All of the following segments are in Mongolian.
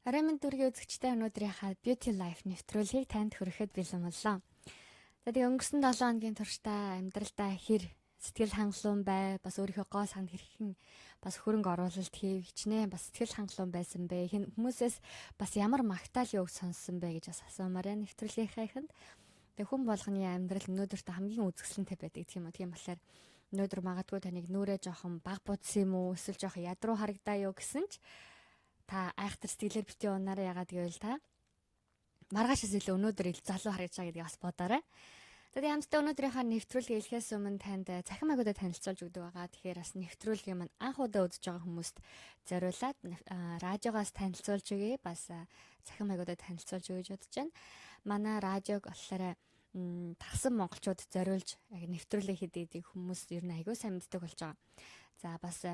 Арамын дүргийн үзэгчтэй өнөөдрийнхаа Beauty Life нэвтрүүлгийг танд хүрэхэд бэлэн боллоо. За тэгээ өнгөрсөн 7 хоногийн туршдаа амьдралдаа хэр сэтгэл хангалуун бай, бас өөрийнхөө гоо санд хэрхэн бас хөрөнгө оруулалт хийв, хичнээн бас сэтгэл хангалуун байсан бэ. Хүмүүсээс бас ямар магтаал юу сонссон бэ гэж бас асуумаар байна нэвтрүүлгийнхаа эхэнд. Тэгээ хүн болгоны амьдрал өнөөдөртөө хамгийн үзэсгэлэнтэй байдаг тийм үү. Тийм болохоор өнөөдөр магадгүй таныг нүрээ жоохон баг будсан юм уу, эсвэл жоохон ядруу харагдаа юу гэсэн ч та айхтар сэтгэлээр битгий унаараа яагаад гэвэл та маргаашаас илүү өнөөдөр ил залуу харагдаж байгаа гэдгийг бас бодоорой. Тэгээд хамтдаа өнөөдрийнхөө нэвтрүүлгийг эхлэхээс өмнө танд цахим агуудад танилцуулж өгдөг байгаа. Тэгэхээр бас нэвтрүүлгийн маань анх удаа үзэж байгаа хүмүүст зориулаад радиогоос танилцуулж өгье. Бас цахим агуудад танилцуулж өгье гэж бодож байна. Манай радиог болохоор тархсан монголчууд зориулж яг нэвтрүүлэг хийдэг хүмүүс ер нь аягүй сайн мэддэг болж байгаа. За бас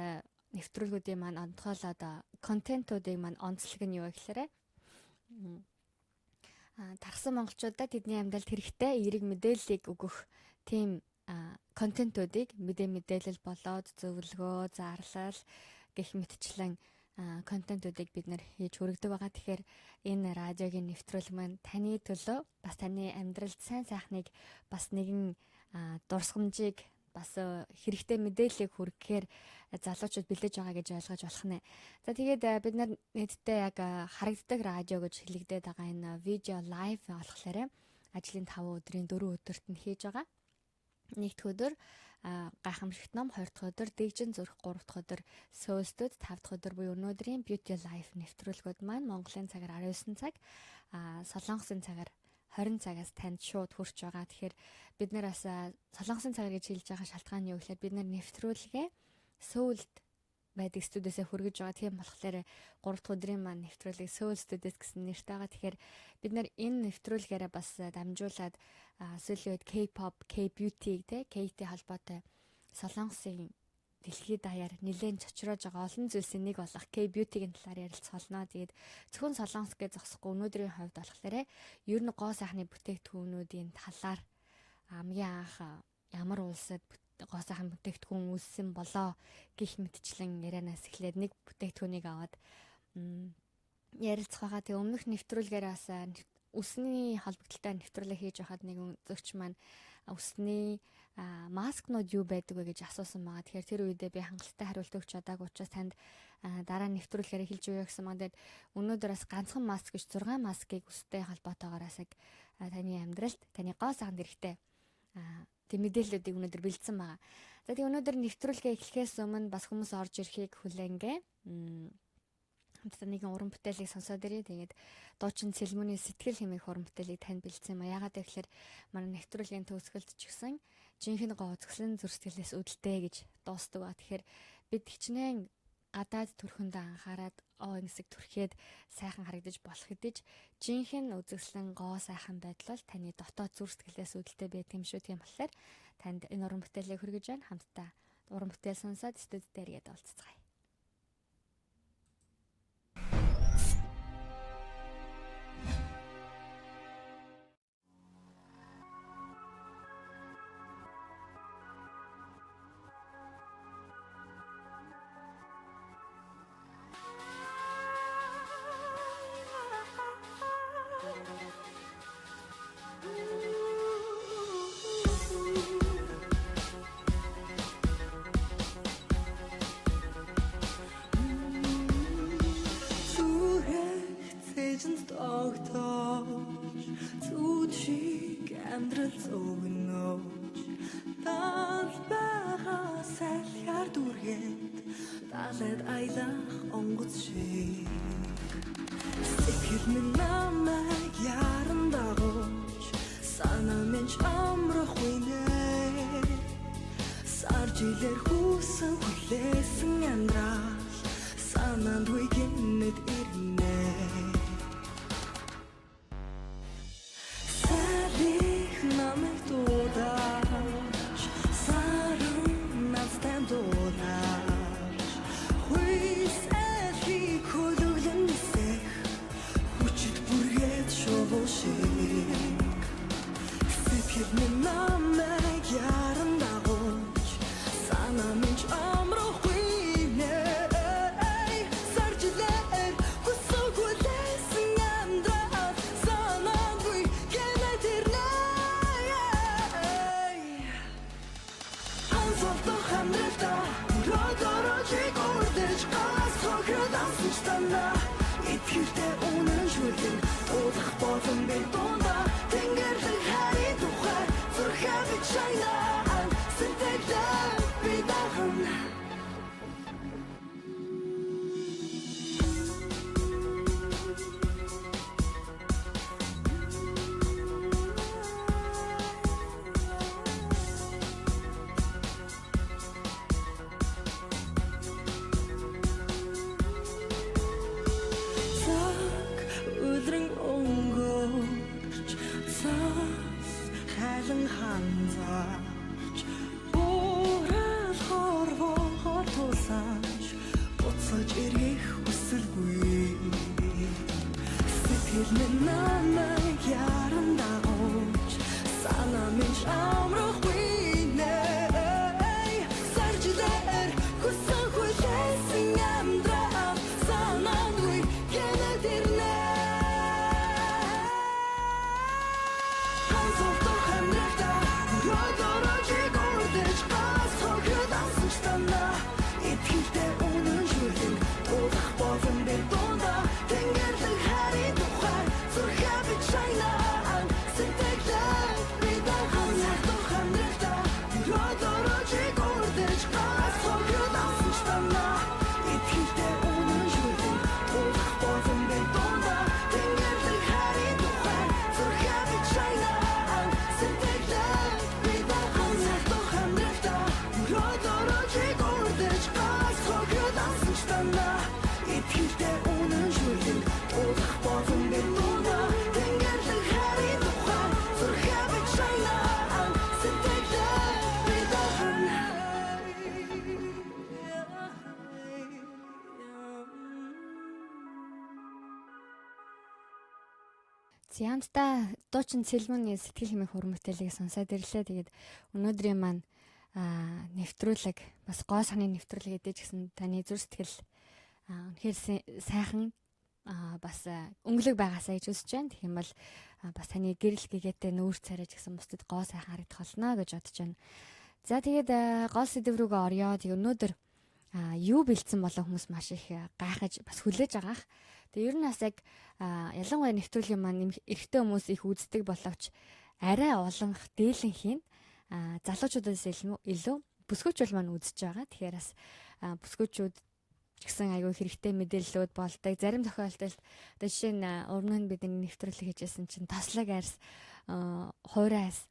нэвтрүүлгүүдийн маань онцгойлоод контентуудыг маань онцлог нь юу гэхээр тархсан монголчуудад тэдний амьдралд хэрэгтэй эерэг мэдээллийг өгөх тийм контентуудыг мэдээлэл болоод зөвлөгөө, зарлал гэх мэтчлэн контентуудыг бид нэр хийж хүргэдэг байгаа. Тэгэхээр энэ радиогийн нэвтрүүлэг маань таны төлөө бас таны амьдралд сайн сайхныг бас нэгэн дурсамжийг бас хэрэгтэй мэдээллийг хүргэхээр залуучууд бэлдэж байгаа гэж ойлгож болох нэ. За тэгээд бид нар нийтдээ яг харагддаг радио гэж хэлэгдээд байгаа энэ видео лайв болохоор ажлын 5 өдрийн 4 өдөрт нь хийж байгаа. Нэгдэх өдөр гайхамшигт ном, 2 дахь өдөр дэгжин зүрх, 3 дахь өдөр сөөлсдөд, 5 дахь өдөр буюу өнөөдрийн Beauty Life нэвтрүүлгүүд маань Монголын цагаар 19 цаг, Солонгосын цагаар 20 цагаас танд шууд хүрч байгаа. Тэгэхээр бид нэр бас солонгосын цагаар гэж хэлж байгаа шалтгаан нь юу гэхээр бид нар нэвтрүүлгээ Сөүлд байдаг студиэсээ хүргэж байгаа. Тийм болохоор 3 дахь өдрийн маань нэвтрүүлэг Сөүл студиэс гэсэн нэртэй байгаа. Тэгэхээр бид нар энэ нэвтрүүлгээрээ бас дамжуулаад сүүлийн үед K-pop, K-beauty K-тэй холбоотой солонгосын Дэлхийд даяар нэлээд чочроож байгаа олон зүйлсийн нэг болох K-beauty-гийн талаар ярилцгаалнаа. Тэгээд зөвхөн солонгос гэж зогсохгүй өнөөдрийн хувьд болохоор ер нь гоо сайхны бүтээгдэхүүнүүдийн талаар хамгийн анх ямар улсад гоо сайхан бүтээгдэхүүн үүссэн болоо гэх мэтчлэн ярианаас эхлээд нэг бүтээгдэхүүнийг аваад ярилцах байгаа. Тэгээд өмнөх нэвтрүүлгээр бас үсний холбогдлолтой нэвтрүүлэг хийж байхад нэг зөвч маань үсний маскнууд юу байдаг вэ гэж асуусан байгаа. Тэгэхээр тэр үедээ би хангалттай хариулт өгч чадаагүй учраас танд дараа нэвтрүүлгээр хэлж өгье гэсэн маань. Тэгээд өнөөдөр бас ганцхан маск гэж 6 маскыг үстэй холбоотойгоороос таны амьдралд таны гоо сайханд хэрэгтэй тийм мэдээллүүдийг өнөөдөр бэлдсэн байгаа. За тийм өнөөдөр нэвтрүүлгээ эхлэхээс өмнө бас хүмүүс орж ирэхийг хүлээнгээ. Хамтдаа нэгэн уран бүтээлийг сонсоод ирээ. Тэгээд дуучин Сэлмүний сэтгэл хэмээх уран бүтээлийг танд бэлдсэн юм. Яагаад гэвэл манай нэвтрүүлгийн төгсгөлд ч гэсэн жинхэнэ гоо үзэсгэлэн зүрх сэтгэлээс үүдэлтэй гэж дуустдаг ба. Тэгэхээр бид хичнээн гадаад төрхөндөө анхаарад энэ хэсэг төрхээд сайхан харагдаж болох хэдиж жинхэнэ үзэсгэлэн гоо сайхан байдал бол таны дотоод зүрх сэтгэлээс үүдэлтэй байдаг юм шүү. Тийм болохоор танд энэ уран бүтээлийг хүргэж байна. Хамтдаа уран бүтээл сонсоод студид дээр гээд уулзцгаая. So Янтта дуучин Цэлмүний сэтгэл хэмээх хур бүтээлийг сонсоод ирлээ. Тэгээд өнөөдрийн маань нэвтрүүлэг бас гоо сахны нэвтрүүлэг эдэж гэсэн таны зүрх сэтгэл үнэхээр сайхан бас өнгөлөг байгаасаа гэж үзэж байна. Тэгэх юм бол бас таны гэрэл гэгээтэй нүүр царайж гэсэн бусдад гоо сайхан харагдах болно гэж бодож байна. За тэгээд гол сэдв рүүгээ орё. Тэгээд өнөөдөр юу бэлдсэн болоо хүмүүс маш их гайхаж бас хүлээж байгаах. Тэгээ ер нь бас яг ялангуяа нэвтрүүлгийн маань эрэгтэй хүмүүс их үздэг боловч арай олон дээлэнхийн залуучуудаас илүү бүсгүүчүүд маань үзэж байгаа. Тэгэхээр бас бүсгүүчүүд гэсэн аягүй хэрэгтэй мэдээллүүд болдог. Зарим тохиолдолд одоо жишээ нь өмнө нь бидний нэвтрүүлэг хийжсэн чинь тослог арьс, хуурайс,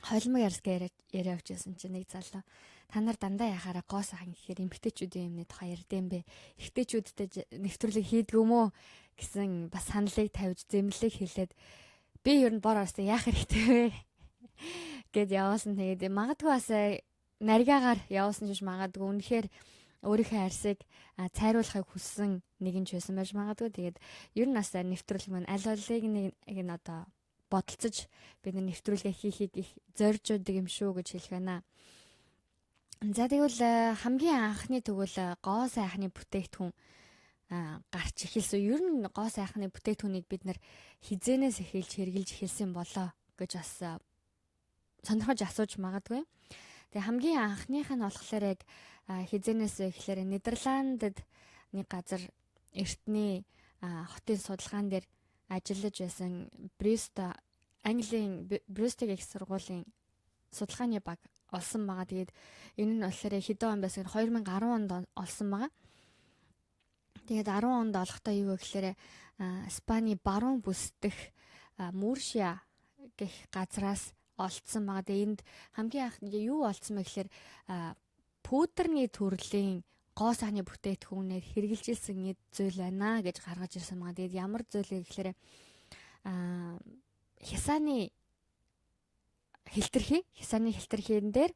холимог арьс яриа явуулжсэн чинь нэг залуу та нар дандаа яхаараа гоо сайхан гэхээр эмгтээчүүдийн юмны тухай ярьдэм бэ. Эрэгтэйчүүдтэй нэвтрүүлэг хийдэг юм уу гэсэн бас саналыг тавьж зэмлэлийг хэлээд би ер нь бор орсон яах хэрэгтэй вэ гэд явуулсан. Тэгээд магадгүй бас наригаагаар явуулсан ч магадгүй үнэхээр өөрийнхөө арьсыг цайруулахыг хүссэн нэгэн ч байсан байж магадгүй. Тэгээд ер нь бас нэвтрүүлэг маань аль алиг нэг нь одоо бодолцож бид нэвтрүүлгээ хийхийг их зорж өгдөг юм шүү гэж хэлэх байна. За тэгвэл хамгийн анхны тэгвэл гоо сайхны бүтээгдэхүүн гарч эхэлсэн. Ер нь гоо сайхны бүтээгдэхүүнийг бид нар хизээнээс эхэлж хэрглэж эхэлсэн болоо гэж бас сонирхож асууж магадгүй. Тэгээ хамгийн анхных нь болохоор яг хизээнээс эхлээр Нидерландд нэг газар эртний хотын судалгаан дээр ажиллаж байсан Английн Брюстиг их сургуулийн судалгааны баг олсон байгаа. Тэгээд энэ нь болохоор хэдэн он байсан 2010 онд олсон байгаа. Тэгээд 10 онд олохдоо юу гэхээр Испани баруун бүсдэх Муршиа гэх газраас олдсон байгаа. Тэгээд энд хамгийн анх юу олдсон бэ гэхээр пүүтерний төрлийн гоо сайхны бүтээгдэхүүнээр хэрэгжилжсэн эд зүйл байна гэж гаргаж ирсэн байгаа. Тэгээд ямар зүйл гэхээр хясааны хилтерхийн дээр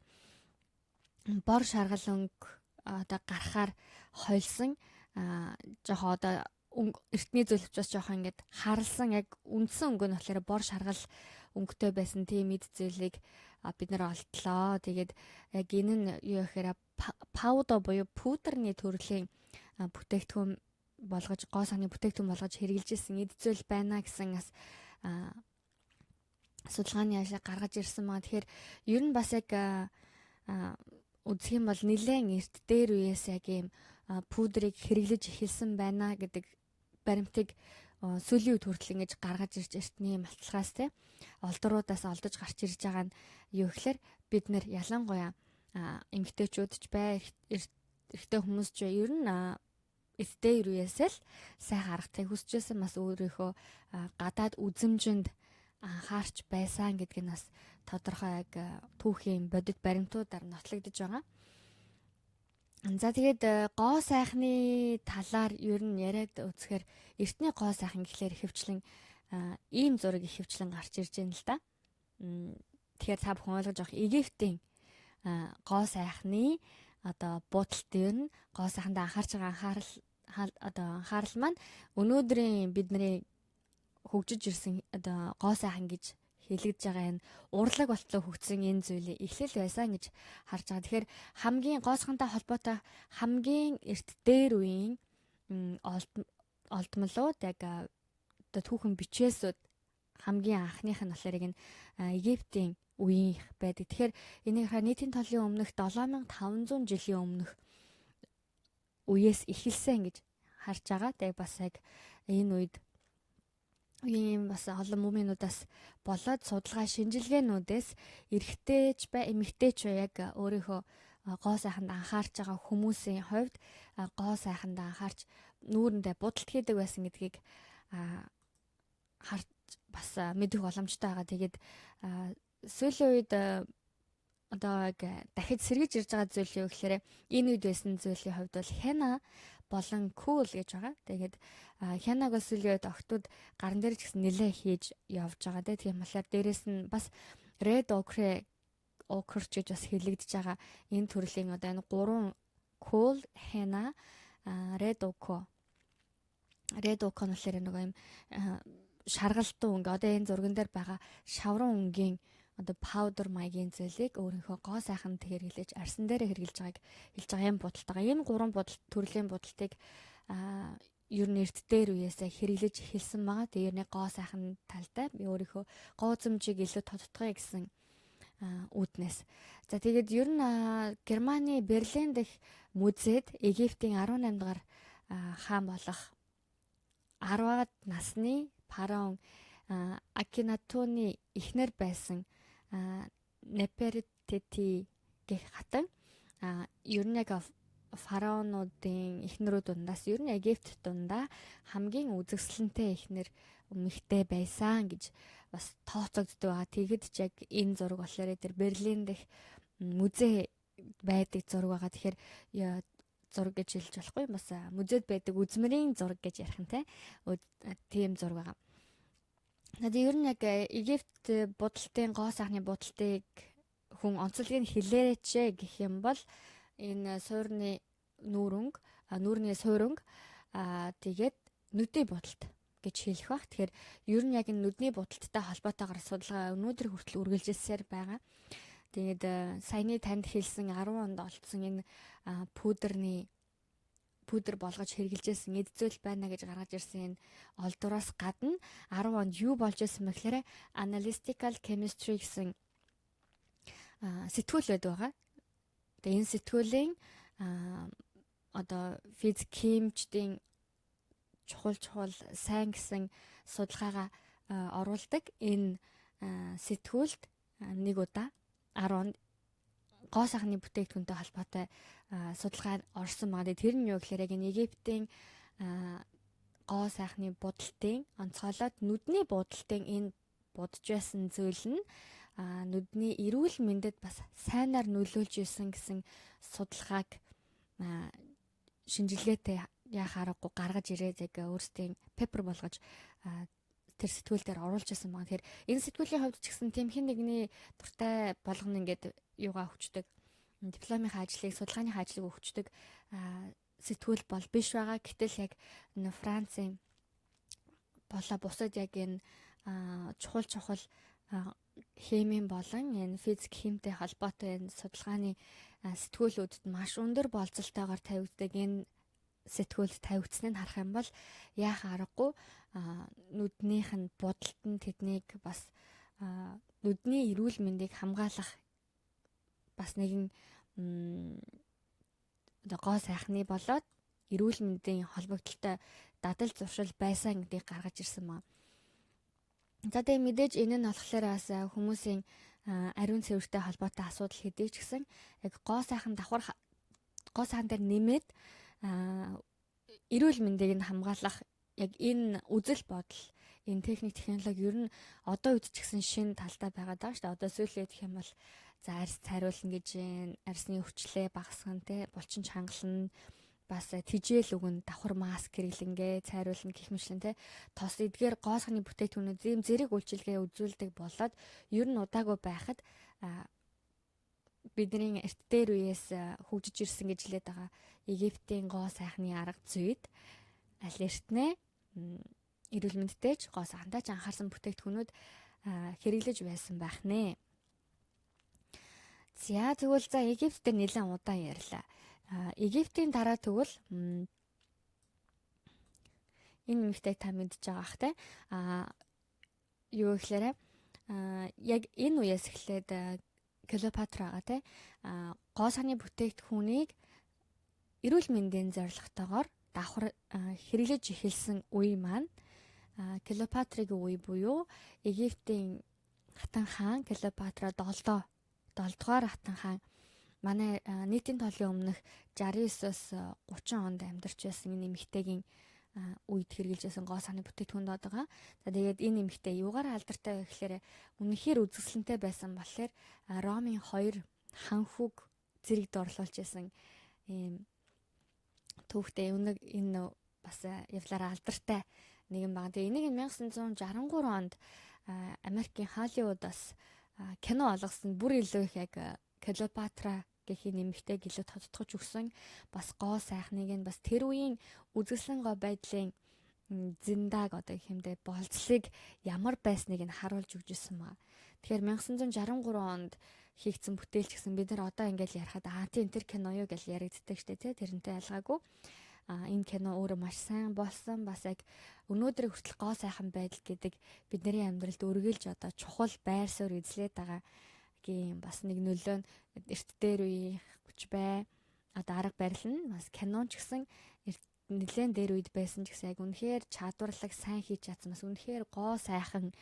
бор шаргал өнгө одоо гарахаар хойлсон жоохон одоо эртний зүйл учраас жоохон ингээд харалсан яг үндсэн өнгө нь болохоор бор шаргал өнгөтэй байсан тийм эд зүйлийг бид нар олдлоо. Тэгээд яг энэ нь юу гэхээр паудо буюу пүүтерний төрлийн бүтээгдэхүүн болгож гоо сайхны бүтээгдэхүүн болгож хэрэгжилжсэн эд зүйл байна гэсэн бас судалгааны ажил гаргаж ирсэн маа. Тэгэхээр ер нь бас яг үзэх юм бол нэлээд эрт дээр үеэс яг ийм пудрыг хэрэглэж эхэлсэн байна гэдэг баримтыг сүүлийн үед хүртэл ингэж гаргаж ирж эртний малтлагаас те олдруудаас олдож гарч ирж байгаа нь юу гэхээр бид нэр ялангуяа эмгтээчүүд ч бай эрэгтэй хүмүүс ч ер нь эрт дээр үеэс л сайн харагдахыг хүсэжсэн бас өөрийнхөө гадаад үзэмжинд анхаарч байсан гэдг нь бас тодорхой яг түүхийн бодит баримтуудаар нотлогдож байгаа. За тэгээд гоо сайхны талаар ер нь яриад үзэхээр эртний гоо сайхан гэхлээр ихэвчлэн ийм зураг ихэвчлэн гарч ирж байна л да. Тэгэхээр та бүхэн ойлгож авах Египтийн гоо сайхны одоо буудалт ер нь гоо сайханд анхаарч байгаа анхаарал маань өнөөдрийн бидний хөгжиж ирсэн одоо гоо сайхан гэж хэлэгдэж байгаа энэ урлаг болтлоо хөгжсөн энэ зүйлийг эхлэл байсан гэж харж байгаа. Тэгэхээр хамгийн гоо сайхантай холбоотой хамгийн эрт дээр үеийн олдмолууд яг одоо түүхэн бичээсүүд хамгийн анхных нь болохоор энэ Египтийн үеийн байдаг. Тэгэхээр энийхээ нийтийн толын өмнөх 7500 жилийн өмнөх үеэс эхэлсэн гэж харж байгаа. Тэгээ бас яг энэ үед ийм бас олон муминуудаас болоод судалгаа шинжилгээнүүдээс эрэгтэйч бай эмэгтэйч яг өөрийнхөө гоо сайханд анхаарч байгаа хүмүүсийн хувьд гоо сайханд анхаарч нүүрэндээ будалт хийдэг байсан гэдгийг харж бас мэдэх боломжтой байгаа. Тэгээд сүүлийн үед одоо яг дахиж сэргэж ирж байгаа зүйл юу гэхээр энэ үед байсан зүйлийн хувьд бол хена болон cool гэж байгаа. Тэгээд хянаг сүүлийн үед октод гарн дээр ч гэсэн нэлээ хийж явж байгаа. Тийм болохоор дээрэс нь бас red ochre гэж бас хэлэгдэж байгаа энэ төрлийн одоо энэ гурван cool, henna, red ochre нь болохоор нэг юм шаргалтын өнгө одоо энэ зурган дээр байгаа шаврын өнгийн одоо powder маягийн зүйлийг өөрийнхөө гоо сайханд хэрэглэж арсан дээрээ хэрэглэж байгааг хэлж байгаа юм будалтайгаа. Энэ гурван будалт төрлийн будалтыг ер нь эрт дээр үеэсээ хэрэглэж эхэлсэн байгаа. Тэгээд нэг гоо сайхан талтай би өөрийнхөө гоо зэмжийг илүү тодтгоё гэсэн үүднээс. За тэгээд ер нь Германы Берлин дэх музейд Египтийн 18 дугаар хаан болох 10-аад насны фараон Акинатоны эхнэр байсан Нефертити гэх хатан ер нь яг фараонуудын эхнэрүүд дундаас ер нь Египт дундаа хамгийн үзэсгэлэнтэй эхнэр эмэгтэй байсан гэж бас тооцогддог байгаа. Тэгэд ч яг энэ зураг болохоор тэр Берлин дэх музей байдаг зураг байгаа. Тэгэхээр зураг гэж хэлж болохгүй. Бас музейд байдаг үзмэрийн зураг гэж ярих нь тийм зураг байгаа. Надад ер нь яг Египт будалтын гоо сайхны будалтыг хүн онцлогийг хэлээч гэх юм бол энэ суурны нүүрний сууринг тэгээд нүдний будалт гэж хэлэх бах. Тэгэхээр ер нь яг энэ нүдний будалттай холбоотойгоор судалгаа өнөөдөр хүртэл үргэлжилсээр байгаа. Тэгээд саяны танд хэлсэн 10 онд олдсон энэ пудр болгож хэрэгжилжсэн эд зүйл байна гэж гаргаж ирсэн энэ олдвороос гадна 10 онд юу болж ирсэн бэ гэхээр analytical chemistry гэсэн сэтгүүл байдаг. Тэгээ энэ сэтгүүлийн одоо физик химичдийн чухал сайн гэсэн судалгаагаа оруулдаг энэ сэтгүүлд нэг удаа 10 онд гоо сайхны бүтээгдэхүүнтэй холбоотой судалгаа орсон байгаа. Тэр нь юу гэхээр яг энэ Египтийн гоо сайхны будалтын онцгойлоод нүдний будалтын энэ будж байсан зүйл нь нүдний эрүүл мэндэд бас сайнаар нөлөөлж исэн гэсэн судалгааг шинжилгээтэй яах аргагүй гаргаж ирээд яг өөрсдийн пепер болгож тэр сэтгүүл дээр оруулж ирсэн байна. Тэгэхээр энэ сэтгүүлийн хувьд ч гэсэн тийм хэн нэгний дуртай болгоно ингээд юугаа хүчдэг дипломын ажлыг судалгааны ажлыг өгчдөг сэтгүүл бол биш байгаа. Гэтэл яг Францын болоо бусад яг энэ чухал химийн болон энэ физик химтэй холбоотой энэ судалгааны сэтгүүлүүдэд маш өндөр болцолтойгоор тавигддаг энэ сэтгүүлд тавигдсныг харах юм бол яах аргагүй нүднийх нь будалт нь тэднийг бас нүдний эрүүл мэндийг хамгаалах бас нэгэн гоо сайхны болоод эрүүл мэндийн холбогдлолтой дадал зуршил байсан гэдгийг гаргаж ирсэн байна. За тэгээ мэдээж энэ нь болохоор бас хүмүүсийн ариун цэвэртэй холбоотой асуудал хэдий ч гэсэн яг гоо сайхан дээр нэмээд эрүүл мэндийг нь хамгаалах яг энэ үзэл бодол энэ техник технологи ер нь одоо үед ч гэсэн шинэ талтай байгаад байгаа шүү дээ. Одоо сүүлийн гэх юм бол за арьс цайруулна гэж арьсны өвчлөө багасгана те булчин чангална бас тижэл өгөн давхар маск хэрэглэнгээ цайруулна гэх мэтлэн те тос эдгээр гоо сайхны бүтээгдэхүүнүүд ийм зэрэг үйлчилгээ үзүүлдэг болоод ер нь удаагүй байхад бидний эрт дээр үеэс хөгжиж ирсэн гэж хэлээд байгаа Египтийн гоо сайхны арга зүйд аль эртнээ эрүүл мэндтэй ч гоо сайхантай ч анхаарсан бүтээгдэхүүнүүд хэрэглэж байсан байх нэ. За тэгвэл за Египт дээр нэлээд удаан ярьлаа. Египтийн дараа тэгвэл энэ нэмэгтэй та мэдж байгаа бах те юу гэхээр яг энэ үеэс эхлээд Клеопатрагаа те гоо сайхны бүтээгдэхүүнийг эрүүл мэндийн зорилготойгоор давхар хэрэглэж эхэлсэн үе маань Клеопатрагийн үе буюу Египтийн хатан хаан Клеопатра 7 дугаар хатан хаан манай нийтийн тоолын өмнөх 69-оос 30 онд амьдарч байсан энэ эмэгтэйгийн үед хэрэгжилжсэн гоо сайхны бүтээгдэхүүн доод байгаа. За тэгээд энэ эмэгтэй юугаар алдартай вэ гэхээр үнэхээр үзэсгэлэнтэй байсан болохоор Ромын 2 хан хүүг зэрэгд орлуулж байсан ийм түүхтэй энэ бас явлаараа алдартай нэгэн баг. Тэгээ энийг 1963 онд Америкийн Холливуудаас кино олгосон бүр илүү их яг Клеопатра гэх нэмэгтэйг илүү тодтогч өгсөн бас гоо сайхныг нь бас тэр үеийн үзэсгэлэн гоо байдлын зиндаг одоо хэмдэ болцлыг ямар байсныг нь харуулж өгч ирсэн маа. Тэгэхээр 1963 онд хийгдсэн бүтээлч гэсэн бид нар одоо ингээл ярихад тийм тэр кино юу гэж яригддаг штэ тий тэрнтэй ялгаагүй. Энэ кино өөрөө маш сайн болсон. Бас яг өнөөдрийг хүртэл гоо сайхан байдал гэдэг бидний амьдралд үргэлж одоо чухал байр суурь эзлээд байгаа гин бас нэг нөлөө нь эрт дээр үеийн хүч бай. Одоо арга барил нь бас кинон ч гэсэн нэлээд дээр үед байсан ч гэсэн яг үнэхээр чадварлаг сайн хийж чадсан бас үнэхээр гоо сайхан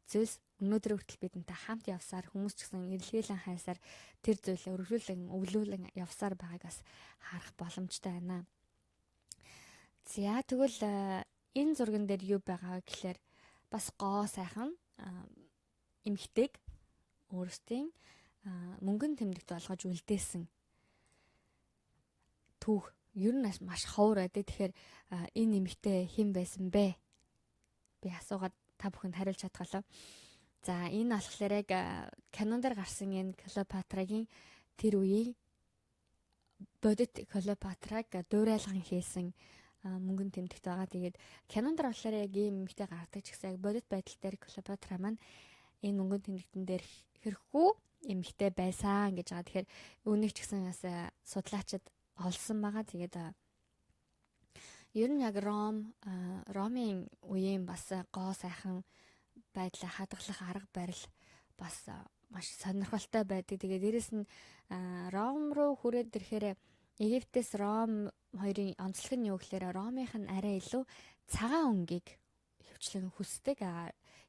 зүйлс өнөөдрийг хүртэл бидэнтэй хамт явсаар хүмүүс ч гэсэн эрэлхийлэн хайсаар тэр зүйлээ өргөжүүлэн өвлүүлэн явсаар байгааг бас харах боломжтой байна. За тэгвэл энэ зурган дээр юу байгаа гэхээр бас гоо сайхан эмхтэйг өөрсдийн мөнгөн тэмдэгт болгож үлдээсэн түүх ер нь маш ховор байдаг. Тэгэхээр энэ эмхтэй хэн байсан бэ? Би асуугаад та бүхэнд хариулж чадгалаа. За энэ болохоор яг кинон дээр гарсан энэ Клеопатрагийн тэр үеийн бодит Клеопатраг дуурайлган хийсэн мөнгөн тэмдэгт байгаа. Тэгээд кинон дээр болохоор яг ийм эмхтэй гардаг ч гэсэн яг бодит байдал дээр Клеопатра маань энэ мөнгөн тэмдэгтэн дээр хэрхүү эмхтэй байсан гэж байгаа. Тэгэхээр үүнийг ч гэсэн бас судлаачид олсон байгаа. Тэгээд ер нь яг Ромын үеийн бас гоо сайхан байдлаа хадгалах арга барил бас маш сонирхолтой байдаг. Тэгээд дээрэс нь Ром руу хүрээд ирэхээр Египтээс Ром хоёрын онцлог нь юу гэхээр Ромынх нь арай илүү цагаан өнгийг хөвчлэн хүсдэг.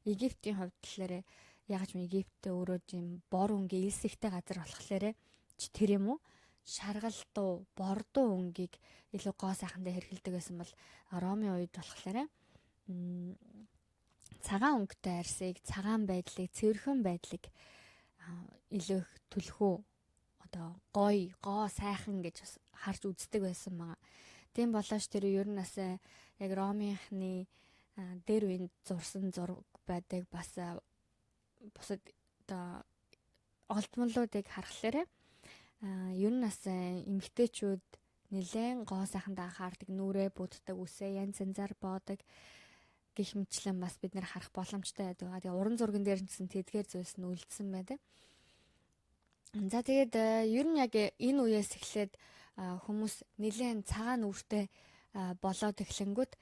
Египтийн хувьд болохоор ягч Египт өөрөө тийм бор өнгийн элсэгтэй газар болохоор тэр юм уу? Шаргалтуу, бордуу өнгийг илүү гоо сайхандаа хэрхэлдэг байсан бол Ромын үед болохоор цагаан өнгөтэй арсыг, цагаан байдлыг, цэвэрхэн байдлыг илүү их түлхүү одоо гоо сайхан гэж харж үздэг байсан байгаа. Тийм болооч тэр ер нь бас яг Ромынхны дээр үеийн зурсан зураг байдаг бас бусад одоо олдмолуудыг харахаар ер нь бас эмгтээчүүд нэлээд гоо сайхандаа анхаардаг, нүрээ буддаг, үсээ янз янзаар боодог гэх мэтлэн бас бид нэр харах боломжтой байдаг. Тэгээ уран зурган дээр гэсэн тэдгээр зүйлс нь үлдсэн байдаг. За тэгээд ер нь яг энэ үеэс эхлээд хүмүүс нэлээд цагаан нүртэй болоод эхлэнгүүт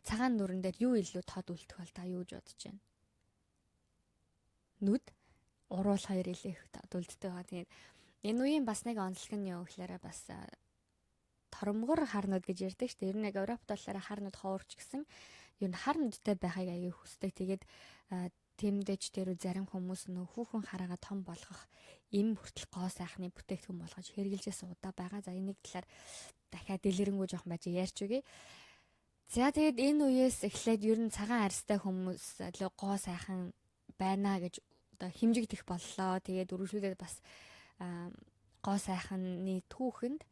цагаан нүрэн дээр юу илүү тод үлдэх бол та юу гэж бодож байна? Нүд, уруул хоёр илүү их тод үлддэг байгаа. Тэгээд энэ үеийн бас нэг онцлог нь юу гэхээр бас торомгор хар нүд гэж ярьдаг шүү дээ. Ер нь яг Европт болохоор хар нүд ховорч гэсэн ер нь хар нүдтэй байхыг аягүй хүсдэг. Тэгээд тэмдэж тэр зарим хүмүүс нөх хүүхэн хараагаа том болгох им хүртэл гоо сайхны бүтээгдэхүүн болгож хэрэгжилжээс удаа байгаа. За энийг талаар дахиад дэлгэрэнгүй жоохон байж ярьж өгье. За тэгээд энэ үеэс эхлээд ер нь цагаан арьстай хүмүүс гоо сайхан байна гэж одоо хэмжигдэх боллоо. Тэгээд үргэлжлүүлээд бас гоо сайхны түүхэнд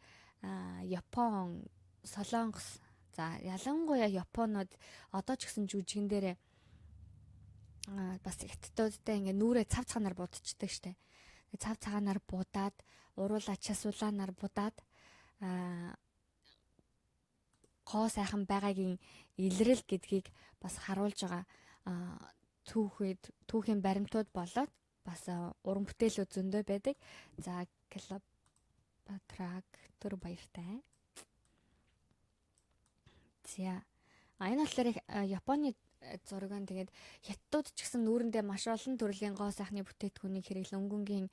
Япон, Солонгос, за ялангуяа Японууд одоо ч гэсэн жүжигэн дээрээ бас хятадуудтай ингээ нүрээ цав цагаанаар будчихдаг штэ. Цав цагаанаар будаад, уруулаа часуулаанаар будаад гоо сайхан байгаагийн илрэл гэдгийг бас харуулж байгаа түүхийн баримтууд болоод бас уран бүтээлүүд зөндөө байдаг. За Клеопатраг түр баяртай. За энэ болохоор Японы зураг нь тэгээд хятадууд ч гэсэн нүүрэндээ маш олон төрлийн гоо сайхны бүтээтгүүнийг хэрэглэн өнгөнгийн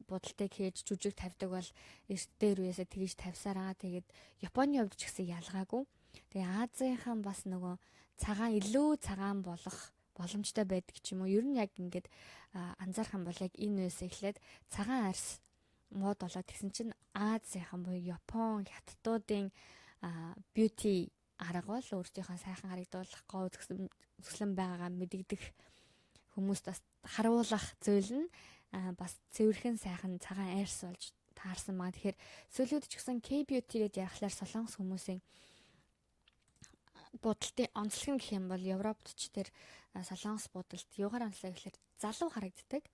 будалтыг хийж жүжиг тавьдаг бол эрт дээр үеэсээ тэгж тавьсаар байгаа. Тэгээд Японы хувьд ч гэсэн ялгаагүй. Тэгээ Азийнхаа бас нөгөө илүү цагаан болох боломжтой байдаг ч юм уу. Ер нь яг ингээд анзаарах юм бол яг энэ үеэс эхлээд цагаан арьс мод болоод тэгсэн чинь Азийнхаа буюу Япон, хятадуудын beauty арга бол өөрсдийнхөө сайхан харагдуулах гоо үзэсгэлэн байгаагаа мэдэгдэх хүмүүст бас харуулах зүйл нь бас цэвэрхэн сайхан цагаан арьс болж таарсан маа. Тэгэхээр сүүлүүд ч гэсэн K-beauty гэж ярихлаар солонгос хүмүүсийн будалтын онцлог нь гэх юм бол Европт ч тэр солонгос будалт юугаар онцлог гэхээр залуу харагддаг.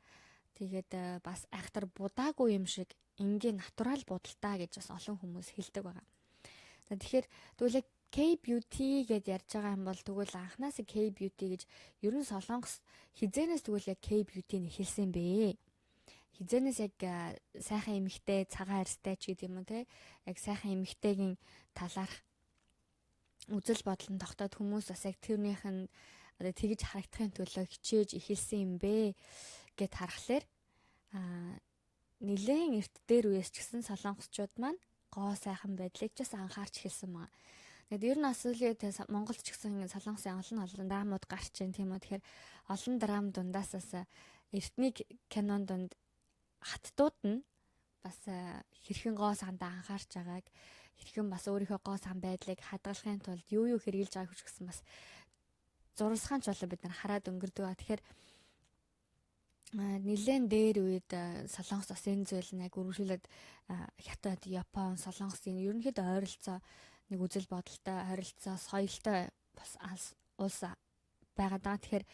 Тэгээд бас айхтар будаагүй юм шиг энгийн натурал будалтаа гэж бас олон хүмүүс хэлдэг байгаа. Тэгэхээр тэгвэл K-beauty гэдээ ярьж байгаа юм бол тэгвэл анханаас K-beauty гэж ер нь Солонгос хизээнээс тэгвэл яг K-beauty-г эхэлсэн бэ. Хизээнээс яг сайхан эмэгтэй, цагаан арьстай ч гэдэг юм уу те. Яг сайхан эмэгтэйгийн талаарх үзэл бодол нь тогтоод хүмүүс бас яг тэрнийх нь одоо тэгж харагдахын төлөө хичээж эхэлсэн юм бэ гэд харахаар нэлээд эрт дээр үеэс ч гэсэн солонгосчууд маань гоо сайхан байдлыг ч бас анхаарч эхэлсэн маа. Тэгээд ер нь асуулын Монголд ч гэсэн солонгосын олон драмууд гарч ийн тийм үү. Тэгэхээр олон драм дундаасаас эртний кинон донд хаттууд нь бас хэрхэн гоо сандаа анхаарч байгааг, хэрхэн бас өөрийнхөө гоо сан байдлыг хадгалахын тулд юу хэрэгжилж байгааг хүч гэсэн бас зурсгаанч болоо бид нар хараад өнгөрдөг. Тэгэхээр нэлээд дээр үед солонгос бас энэ зүйл нь яг үргэлжлүүлээд хятад, Япон, солонгосын ерөнхийдөө ойролцоо нэг үзэл бодолтой, ойролцоо соёлтой бас улс байгаа даа. Тэгэхээр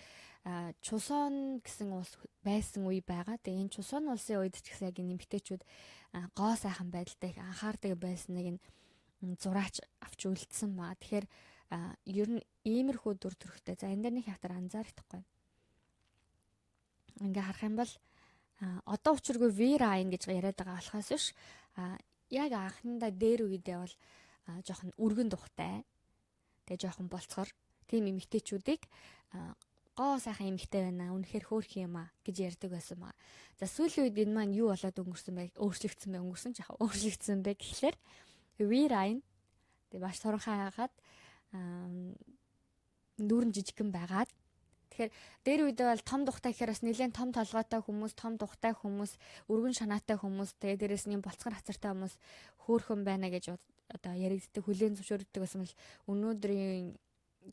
Чусон гэсэн улс байсан үе байгаа. Тэгээ энэ Чусон улсын үед ч гэсэн яг нэмэгтэйчүүд гоо сайхан байдалтай их анхаардаг байсан нэг зураач авч үлдсэн маа. Тэгэхээр ер нь иймэрхүү дүр төрхтэй. За энэ дээр нэг хятад анзаарахдаггүй. Ингээ харах юм бол одоо учиргүй V-line гэж яриад байгаа болохоос биш яг анхандаа дээр үедээ бол жоохон өргөн тухтай. Тэгээ жоохон болцгор тийм эмэгтэйчүүдийг гоо сайхан эмэгтэй байна. Үнэхээр хөөрх юм аа гэж ярьдаг байсан маа. За сүүлийн үед энэ маань юу болоод өнгөрсөн бэ? Өөрчлөгдсөн бэ гэхлээр V-line тэгээ маш туранхай хагаад нүүрэн жижигхэн байгаад тэгэхээр дээр үедээ бол том тухтай гэхээр бас нэлээд том толгойтой хүмүүс, том тухтай хүмүүс, өргөн шанаатай хүмүүс, тэгээ дээрэс нь болцгор хацартай хүмүүс хөөрхөн байна гэж одоо яригддаг, хүлээн зөвшөөрдөг байсан бол өнөөдрийн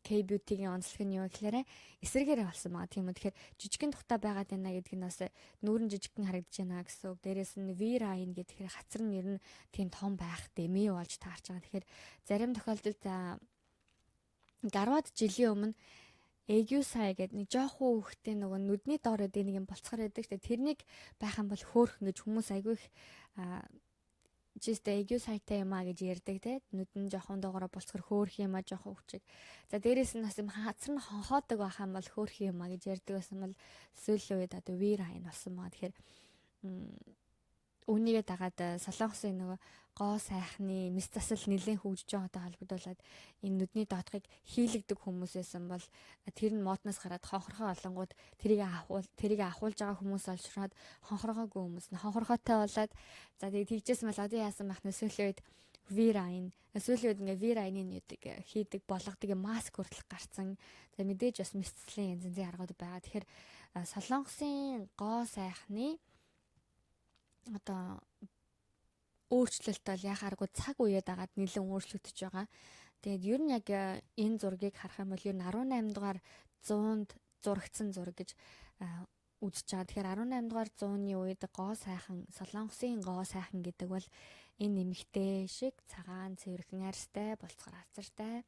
K-beauty-гийн онцлог нь юу гэхээр эсрэгээр болсон байгаа тийм үү. Тэгэхээр жижигхэн тухтай байгаад байна гэдэг нь бас нүүрэн жижигхэн харагдаж байна гэсэн үг. Дээрээс нь V-line гэхээр хацар нь ер нь тийм том байх дэмий болж таарч байгаа. Тэгэхээр зарим тохиолдолд гарваад жилийн өмнө эгүү сая гэдэг нэг жоохон хүүхдээ нөгөө нүдний доор эдэг нэг юм болцохоор байдаг. Тэрнийг байх юм бол хөөх гэж хүмүүс айгүй их жишээ эгүү сайтай юм а гэж ярьдаг те. Нүд нь жоохон доогоороо болцохоор хөөх юм а жоохон хүчиг. За дээрээс нь бас юм хацар нь хонхоодог байх юм бол хөөх юм а гэж ярьдаг байсан бол сүүлийн үед одоо V-line болсон маа. Тэгэхээр үүнийгээ дагаад солонгосын нөгөө гоо сайхны мэс засал нэлээд хөгжиж байгаатай холбогдуулаад энэ нүдний доотхыг хийлэгдэг хүмүүсээсэн бол тэр нь модноос гараад хонхорхоо олонгууд тэрийг ахуулж байгаа хүмүүс олшроод хонхорхоогүй хүмүүс нь хонхорхоотой болоод за тэгээд тэгжсэн бол одоо яасан байх нь сүүлийн үед V-line сүүлийн үед ингээ V-line-ийн юудаг хийдэг болгодог маск хүртэл гарцсан. За мэдээж бас мэс заслын янз янзын аргууд байгаа. Тэгэхээр солонгосын гоо сайхны одоо өөрчлөлт бол яхааргүй цаг үеэд агаад нэлээд өөрчлөгдөж байгаа. Тэгээд ер нь яг энэ зургийг харах юм бол ер нь 18 дугаар 100-д зурагдсан зураг гэж үзэж байгаа. Тэгэхээр 18 дугаар 100-ны үед гоо сайхан, солонгосын гоо сайхан гэдэг бол энэ нэмэгтэй шиг цагаан цэвэрхэн арьстай, болцгор хацартай.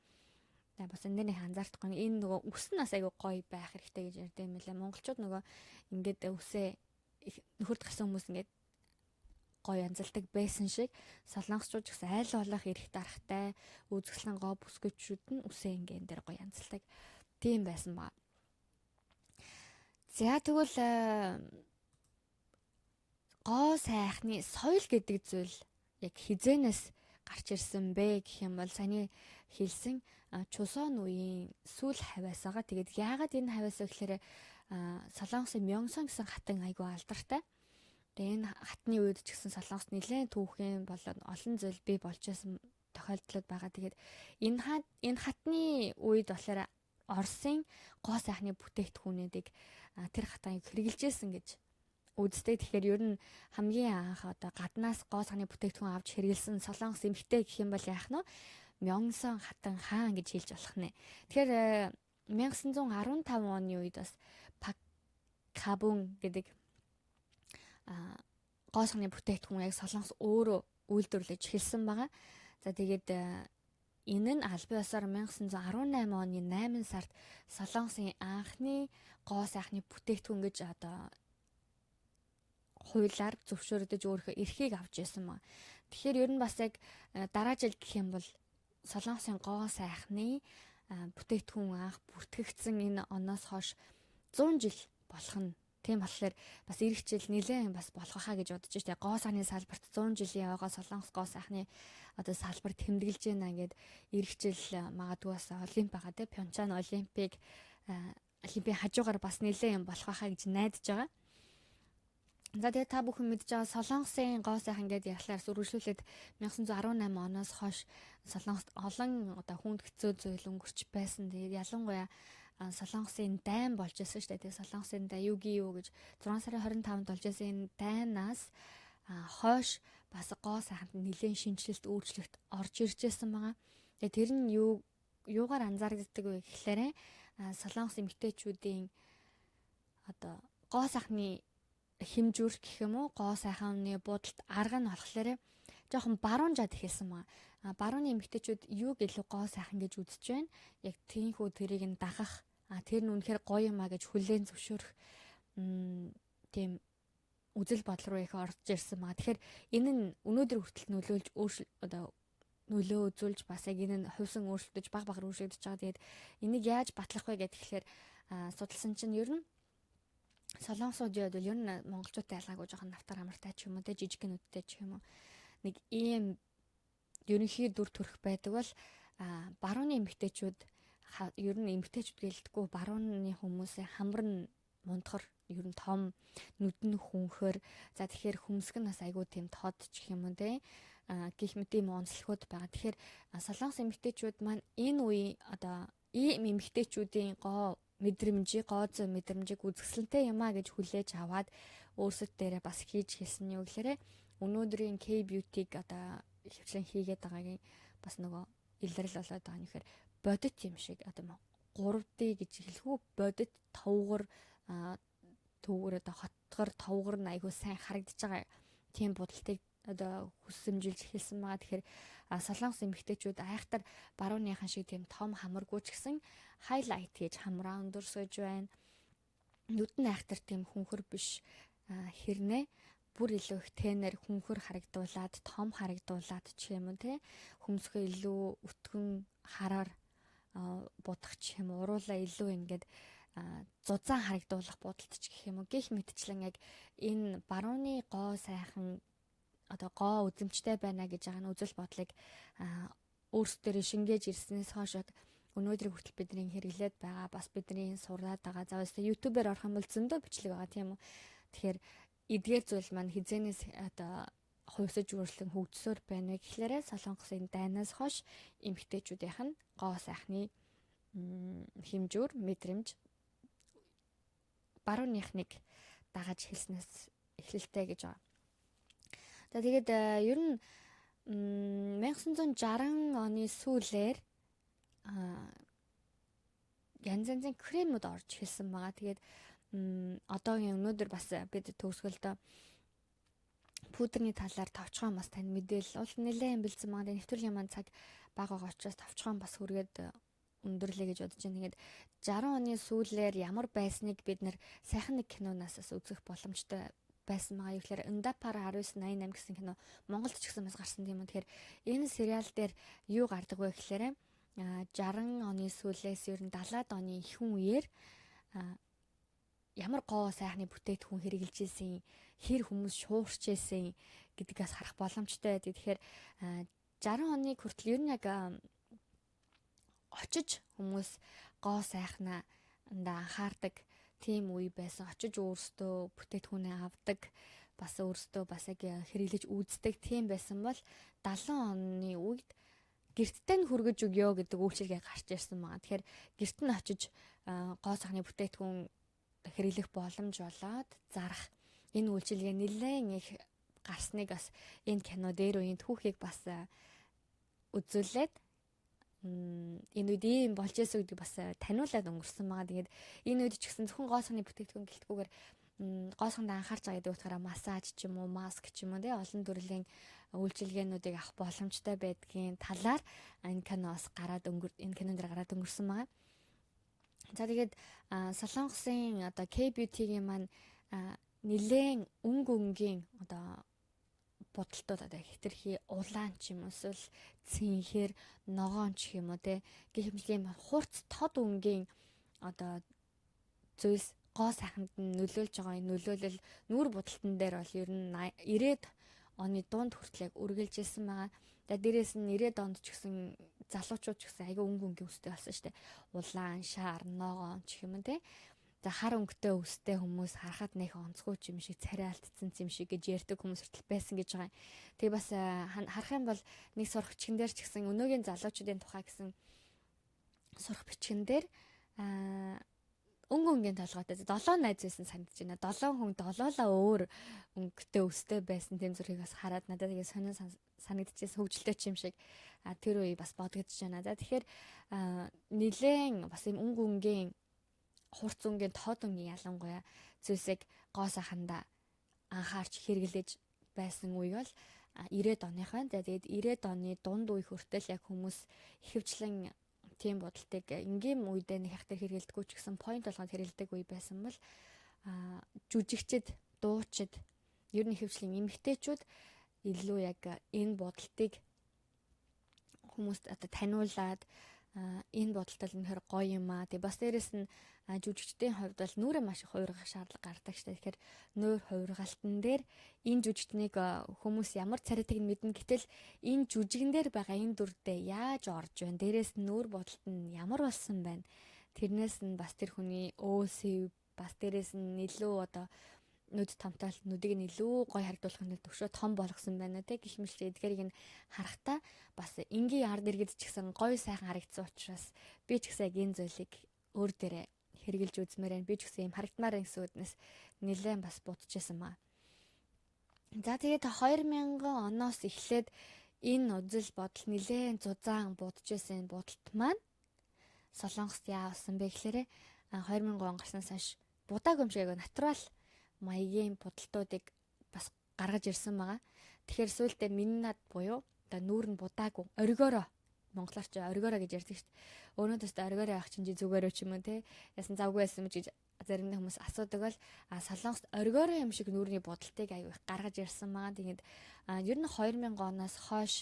За бас энэ нэг анзаардахгүй энэ нөгөө үс нь бас айгүй гоё байх хэрэгтэй гэж ярьдаг юм лээ. Монголчууд нөгөө ингээд үсээ нөхөрт гасан хүмүүс ингээд гоё янзалдаг байсан шиг солонгосчууд гэсэн айл болох эрх дарахтай үзэсгэлэн гоо бүсгүйчүүд нь үсээ ингээд энэ дээр гоё янзалдаг тийм байсан ба. За тэгвэл гоо сайхны соёл гэдэг зүйл яг хизээнээс гарч ирсэн бэ гэх юм бол саяны хэлсэн Чусон үеийн сүүл хавьяас байгаа. Тэгээд яагаад энэ хавьяас вэ гэхээр Солонгосын Мёнгсон гэсэн хатан айгүй алдартай. Тэгээ энэ хатны үед ч гэсэн Солонгос нэлээд түүхэн болоод олон зүйл бий болж байсан тохиолдлууд байгаа. Тэгээд энэ хатны үед болохоор Оросын гоо сайхны бүтээгдэхүүнүүдийг тэр хатан хэрэгжилжсэн гэж үздэг. Тэгэхээр ер нь хамгийн анх одоо гаднаас гоо сайхны бүтээгдэхүүн авч хэрэгжилсэн Солонгос эмэгтэй гэх юм бол яах нь Мёнгсон хатан хаан гэж хэлж болох нэ. Тэгэхээр 1915 оны үед бас Кабун гэдэг гоо сайхны бүтээгдэхүүн яг Солонгос өөрөө үйлдвэрлэж эхэлсэн байгаа. За тэгээд энэ нь албан ёсоор 1918 оны 8 сард Солонгосын анхны гоо сайхны бүтээгдэхүүн гэж одоо хуулиар зөвшөөрөгдөж өөрийнхөө эрхийг авч ирсэн маа. Тэгэхээр ер нь бас яг дараа жил гэх юм бол Солонгосын гоо сайхны бүтээгдэхүүн анх бүртгэгдсэн энэ оноос хойш 100 жил болох нь. Тийм болохоор бас ирэх жил нэлээд бас болох хаа гэж бодож штэ. Гоо сайхны салбарт 100 жилийн яваа Солонгос гоо сайхны одоо салбар тэмдэглэж байна гэд ирэх жил магадгүй бас олимп байгаа те. Пьончан олимпийн хажуугаар бас нэлээд юм болох хаа гэж найдаж байгаа. За тэгээ та бүхэн мэдж байгаа Солонгосын гоо сайхан гэдээ ярихлаар үргэлжлүүлээд 1918 оноос хойш Солонгост олон одоо хүнд хэцүү зүйл өнгөрч байсан. Тэгээд ялангуяа Солонгосын дайн болж байсан шүү дээ. Тэгээд Солонгосын дайн юу гэж 6 сарын 25-нд болж байсан энэ дайнаас хойш бас гоо сайханд нэлээд шинжилэлт өөрчлөлт орж ирж байсан байгаа. Тэгээд тэр нь юугаар анзаардаг вэ гэхлээрээ Солонгос эмэгтэйчүүдийн одоо гоо сайхны хэмжүүр гэх юм уу гоо сайхны буудалд арга нь болохоор жоохон баруунжаад эхэлсэн байгаа. Барууны эмэгтэйчүүд юуг илүү гоо сайхан гэж үзэж байна. Яг тийхүү тэрийг нь дагах. Тэр нь үнэхээр гоё юмаа гэж хүлээн зөвшөөрөх тийм үзэл бодол руу их орж ирсэн байгаа. Тэгэхээр энэ нь өнөөдөр хүртэл нөлөө үзүүлж бас яг энэ нь хувьсан өөрчлөгдөж баг өөрчлөгдөж байгаа. Тэгээд энийг яаж батлах вэ гэхээр судалсан чинь ер нь солонгосуудын хувьд ер нь монголчуудтай ялгаагүй жоохон навтар амартай ч юм уу те жижигнүүдтэй ч юм уу нэг ийм ерөнхий дүр төрх байдаг бол барууны эмэгтэйчүүд ер нь эмэгтэйчүүд гэлдэггүй барууны хүмүүсийн хамар нь мундахар ер нь том нүд нь хүнхэр за тэгэхээр хөмсг нь бас айгүй тийм тод ч юм уу те гих мэт юм онцлогуд байгаа. Тэгэхээр солонгос эмэгтэйчүүд маань энэ үе одоо ийм эмэгтэйчүүдийн гоо зүй мэдрэмжийг үзэсгэлэнтэй юмаа гэж хүлээж аваад өөрсөд дээрээ бас хийж хэлсэн юм гэхээр өнөөдрийн K-beauty-г одоо хөвчлэн хийгээд байгаагийн бас нөгөө илрэл болоод байгаа юм гэхээр бодит юм шиг одоо 3D гэж хэлэхүү бодит товгор төвгөр одоо хотгор товгор нь айгүй сайн харагдаж байгаа тийм будалтыг одоо хүсэмжилж хэлсэн байгаа. Тэгэхээр солонгос эмэгтэйчүүд айхтар барууныхан шиг тийм том хамаргүй ч гэсэн хайлайт хийж хамраа өндөрсөж байна. Нүд нь айхтар тийм хүнхэр биш хэрнээ бүр илүү их тенэр хүнхэр харагдуулаад том харагдуулаад ч юм уу те хөмсгөө илүү өтгөн хараар будах ч юм уу уруулаа илүү ингээд зузаан харагдуулах будалт ч гэх юм уу гих мэтчлэн яг энэ барууны гоо сайхан одоо гоо үзэмжтэй байна гэж байгаа нь үзэл бодлыг өөрсдөө шингээж ирснээс хойш өнөөдрийг хүртэл бидний хэрэглээд байгаа бас бидний сураад байгаа. За өстө YouTube-ээр орох юм бол зөндөө бичлэг байгаа тийм үү. Тэгэхээр эдгээр зүйл маань хизээнээс одоо хувьсаж өөрчлөн хөгжсөөр байна вэ гэхлээрээ солонгосын дайнаас хойш эмэгтэйчүүдийнх нь гоо сайхны хэмжүүр мэдрэмж барууныхныг дагаж хэлснээс эхэлтэй гэж байгаа. За тэгээд ер нь 1960 оны сүүлээр янз янзын кремүүд орж ирсэн байгаа. Тэгээд одоогийн өнөөдөр бас бид төгсгөлдөө пудрны талаар товчхон бас тань мэдээлэл бол нэлээд бэлдсэн байгаа. Нэвтрүүлгийн маань цаг бага байгаа учраас товчхон бас хүргээд өндөрлөө гэж бодож байна. Тэгээд 60 оны сүүлээр ямар байсныг бид нэр сайхан нэг кинонаас үзэх боломжтой байсан байгаа. Юу гэхээр Ндапара 1988 гэсэн кино Монголд ч гэсэн бас гарсан тийм үү. Тэгэхээр энэ сериал дээр юу гардаг вэ гэхээр 60 оны сүүлээс ер нь 70-ад оны ихэнх үеэр ямар гоо сайхны бүтээгдэхүүн хэрэгжилж ийсэн, хэр хүмүүс шуурч ийсэн гэдгээс харах боломжтой байдаг. Тэгэхээр 60 оны хүртэл ер нь яг очиж хүмүүс гоо сайхнаа анхаардаг тийм үе байсан. Очиж өөрсдөө бүтээгдэхүүнээ авдаг, бас өөрсдөө бас яг хэрэглэж үздэг тийм байсан бол 70 оны үед гэрттэй нь хүргэж өгөө гэдэг үйлчилгээ гарч ирсэн байгаа. Тэгэхээр гэрт нь очиж гоо сайхны бүтээгдэхүүн хэрэглэх боломж болоод зарах энэ үйлчилгээ нэлээд их гарсныг бас энэ кино дээр үеийн түүхийг бас үзүүлээд энэ үед ийм болж ирсэн гэдгийг бас таниулаад өнгөрсөн байгаа. Тэгээд энэ үед ч гэсэн зөвхөн гоо сайхны бүтээгдэхүүн гэлтгүүгээр гоо сайханд анхаарч байгаа гэдэг утгаараа массаж ч юм уу, маск ч юм уу тий олон төрлийн үйлчилгээнүүдийг авах боломжтой байдгийн талаар энэ киноос энэ кинон дээр гараад өнгөрсөн байгаа. За тэгээд солонгосын одоо K-beauty-гийн маань нэлээд өнгийн одоо бодолтууд одоо хэтэрхий улаан ч юм эсвэл цэнхэр ногоон ч юм уу те гэх мэт юм хурц тод өнгийн одоо зүйлс гоо сайханд нь нөлөөлж байгаа энэ нөлөөлөл нүүр будалтан дээр бол ер нь 90-ад оны дунд хүртэл яг үргэлж ирсэн байгаа. За дээрээс нь 90-ад онд ч гэсэн залуучууд ч гэсэн аяга өнгийн өстэй болсон шүү дээ. Улаан, шар, ногоон ч юм уу те. За хар өнгөтэй өстэй хүмүүс харахад нэх онцгүй юм шиг царай алдсан юм шиг гэж ярьдаг хүмүүс хүртэл байсан гэж байгаа юм. Тэгээ бас харах юм бол нэг сурах бичгэн дээр ч гэсэн өнөөгийн залуучуудын тухай гэсэн сурах бичгэн дээр өнгийн толгойтой 7 найз байсан санагдаж байна. 7 хүн 7-лаа өөр өнгөтэй өстэй байсан тэм зүрхийг бас хараад надад тэгээ сонин санагдчихсан хөвгөлтэй юм шиг тэр үе бас бодогдож байна. За тэгэхээр нилээн бас юм өнгийн хурц өнгийн тод өнгийн ялангуяа зүйлсийг гоо сайханда анхаарч хэрэглэж байсан үе бол 90-ад оных байна. Тэгээд 90-ад оны дунд үе хүртэл яг хүмүүс ихэвчлэн тийм бодолтыг энгийн үедээ нэг хахтар хэрэгэлдэггүй ч гэсэн point болгоод хэрэгэлдэг үе байсан бол жүжигчд, дуучид ер нь ихэвчлэн эмэгтэйчүүд илүү яг энэ бодолтыг хүмүүст одоо таниулаад энэ бодолтой нөхөр гоё юм аа. Тэгээ бас дээрэс нь жүжигчдийн хувьд бол нүрээ маш их хувиргах шаардлага гардаг шүү дээ. Тэгэхээр нүүр хувиргалтан дээр энэ жүжигчнийг хүмүүс ямар царитыг нь мэднэ. Гэтэл энэ жүжигэн дээр байгаа энэ дүрдээ яаж орж байна? Дээрээс нь нүүр бодолт нь ямар болсон байна? Тэрнээс нь бас тэр хүний өөсөв бас дээрээс нь илүү одоо нүд томтол нүдийг нь илүү гоё харагдуулахын төвшөө том болгосон байна те гэх мэт эдгээрийг нь харахтаа бас энгийн ард иргэд ч гэсэн гоё сайхан харагдсан учраас би ч гэсэн яг энэ зүйлийг өөр дээрээ хэрэгжилж үзмээр байна. Би ч гэсэн юм харагдмаар гэсэн үднэс нэлээд бас будчихсан маа. За тэгээд 2000 оноос эхлээд энэ үзэл бодол нэлээд зузаан будчихсан бодолт маань Солонгост яавсан бэ гэхээр 2000 он гарснаас хойш будааг өмшөөг натурал маягийн бодолтуудыг бас гаргаж ирсэн байгаа. Тэгэхээр сүүлдээ миннад буюу одоо нүүр нь будаагүй оргиороо монголоор ч оргиороо гэж ярьдаг шүү дээ. Өөрөө төстэй оргиороо явах чинь зүгээрөө ч юм уу те ясан завгүй байсан гэж заримдаа хүмүүс асуудаг бол Солонгост оргиороо юм шиг нүүрний будалтыг аягүй их гаргаж ирсэн байгаа. Тэгээд ер нь 2000 оноос хойш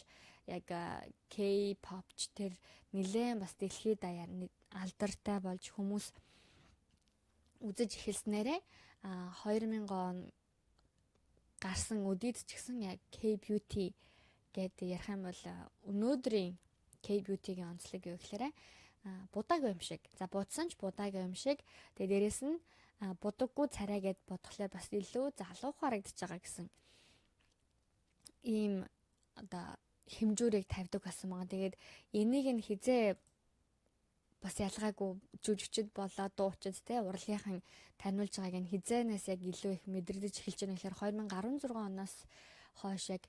яг K-pop ч тэр нэлээд бас дэлхийд даяар алдартай болж хүмүүс үзэж эхэлснээрээ 2000 он гарсан үдид ч гэсэн яг K-beauty гэдэг ярих юм бол өнөөдрийн K-beauty-гийн онцлог юу гэхээр будааг юм шиг. За будсан ч будааг юм шиг. Тэгээ дээрэс нь будаггүй царай гэд бодглоо бас илүү залуухан харагдаж байгаа гэсэн ийм одоо хэмжүүрийг тавьдаг байсан байгаа. Тэгээд энийг нь хизээ бас ялгаагүй жүжигчд болоо дуучид те урлагийнхан таниулж байгааг нь хизээнээс яг илүү их мэдрэгдэж эхэлж байгаа нэхэр 2016 оноос хойш яг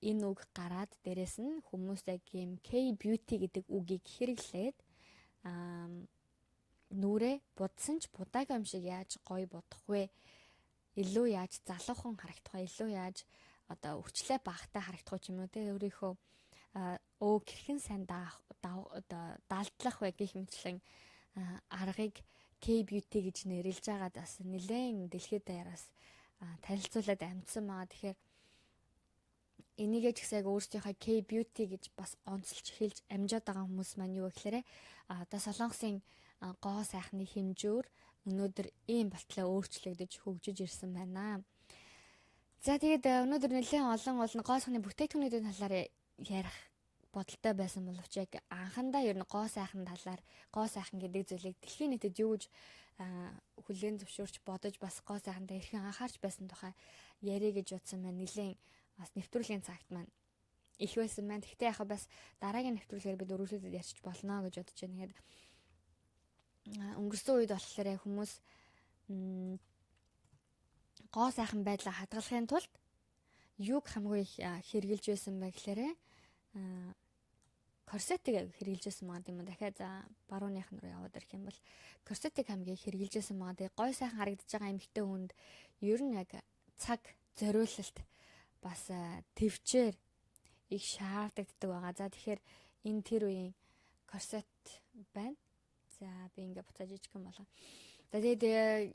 энэ үг гараад дээрэс нь хүмүүс яг юм K-beauty гэдэг үгийг хэрэглээд нүрээ будсан ч будааг юм шиг яаж гоё бодох вэ? Илүү яаж залуухан харагдах вэ? Илүү яаж одоо өвчлөө багтай харагдах ч юм уу те өөрийнхөө гэрхэн сайн даалдлах вэ гэх мэтлэн аргыг K-beauty гэж нэрлэж байгаа бас нэлээд дэлхийд даяараас танилцуулаад амьдсан байгаа. Тэгэхээр энийгээ ч гэсэн яг өөрсдийнхөө K-beauty гэж бас онцолж эхэлж амжаад байгаа хүмүүс маань юу гэхээр одоо Солонгосын гоо сайхны хэмжүүр өнөөдөр ийм болтлоо өөрчлөгдөж хөгжиж ирсэн байна. За тэгээд өнөөдөр нэлээд олон гоо сайхны бүтээгдэхүүнүүдийн талаар ярих бодолтой байсан боловч яг анхандаа ер нь гоо сайхан талаар гоо сайхан гэдэг зүйлийг дэлхийн нийтэд юу гэж хүлээн зөвшөөрч бодож бас гоо сайхандаа эрхэн анхаарч байсан тухай ярих гэж утсан маань нэлээд бас нэвтрүүлгийн цагт маань их байсан маань. Гэхдээ яхаа бас дараагийн нэвтрүүлгээр бид өргөжлөлөд ярьчих болно гэж бодож байна. Тэгээд өнгөрсөн үед болохоор хүмүүс гоо сайхан байдлаа хадгалахын тулд юг хамгийн их хэрэгжилж байсан бэ гэхээр корсетыг хэрэгжилжсэн байгаа юм. Дахиад за барууных нь руу яваад ирэх юм бол корсетыг хамгийн хэрэгжилжсэн байгаа. Тэгээ гой сайхан харагдаж байгаа эмэгтэй хүнд ер нь яг цаг зориулалт бас төвчээр их шаардагддаг байгаа. За тэгэхээр энэ тэр үеийн корсет байна. За би ингээ буцааж ижигхэн болоо. Тэгээд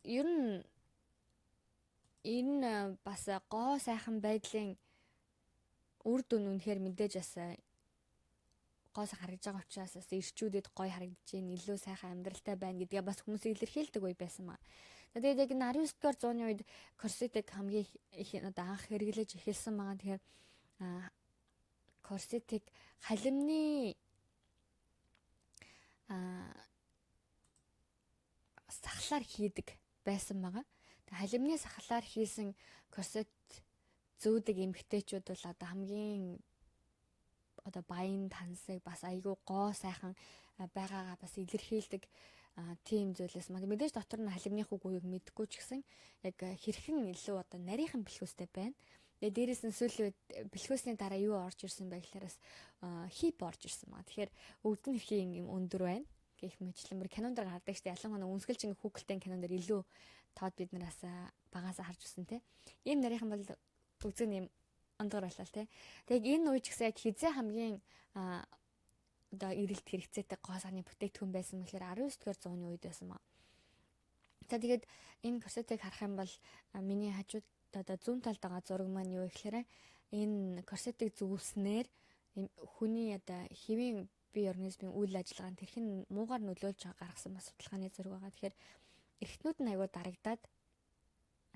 ер нь энэ бас гоо сайхан байдлын үр дүн үнэхээр мэдээж бас гоо сайхан харагдаж байгаа учраас бас ирчүүдэд гоё харагдаж байна, илүү сайхан амьдралтай байна гэдгээ бас хүмүүс илэрхийлдэг үе байсан маа. Тэгээд яг энэ 19-р зууны үед корсетыг хамгийн их одоо анх хэрэглэж эхэлсэн байгаа. Тэгэхээр корсетыг халимны сахлаар хийдэг байсан байгаа. Тэгээд халимны сахлаар хийсэн корсет зүүдэг эмэгтэйчүүд бол одоо хамгийн одоо баян тансыг бас айгүй гоо сайхан байгаагаа бас илэрхийлдэг тийм зүйлээс маа. Мэдээж дотор нь халимных үгүйг мэдгүй ч гэсэн яг хэрхэн илүү одоо нарийнхан бэлхүүстэй байна. Тэгээ дээрээс нь сүүлийн үед бэлхүүсний дараа юу орж ирсэн бэ гэхлээрээс хип орж ирсэн маа. Тэгэхээр өвдөн хэрхий юм өндөр байна. Гэх мэтлэмэр кинонд гардаг штэ, ялангуяа үнсгэлжин хүүхэлдэйн кинонд илүү тод бид нараас багаасаа харж ирсэн те. Ийм нарийнхан бол үзэг юм ондор болол те. Тэг энэ үе ч гэсэн яг хизээ хамгийн одоо эрэлт хэрэгцээтэй гоо саны бүтээгдэхүүн байсан мэхээр 19-р зууны үед байсан маа. За тэгээд энэ корсетыг харах юм бол миний хажууд одоо зүүн талд байгаа зураг маань юу гэхээр энэ корсетыг зүгүүлснээр хүний одоо хэвийн бие организмын үйл ажиллагаанд тэрхэн муугаар нөлөөлж гаргасан бас судалгааны зураг байгаа. Тэгэхээр эргэтнүүд нь аягүй дарагдаад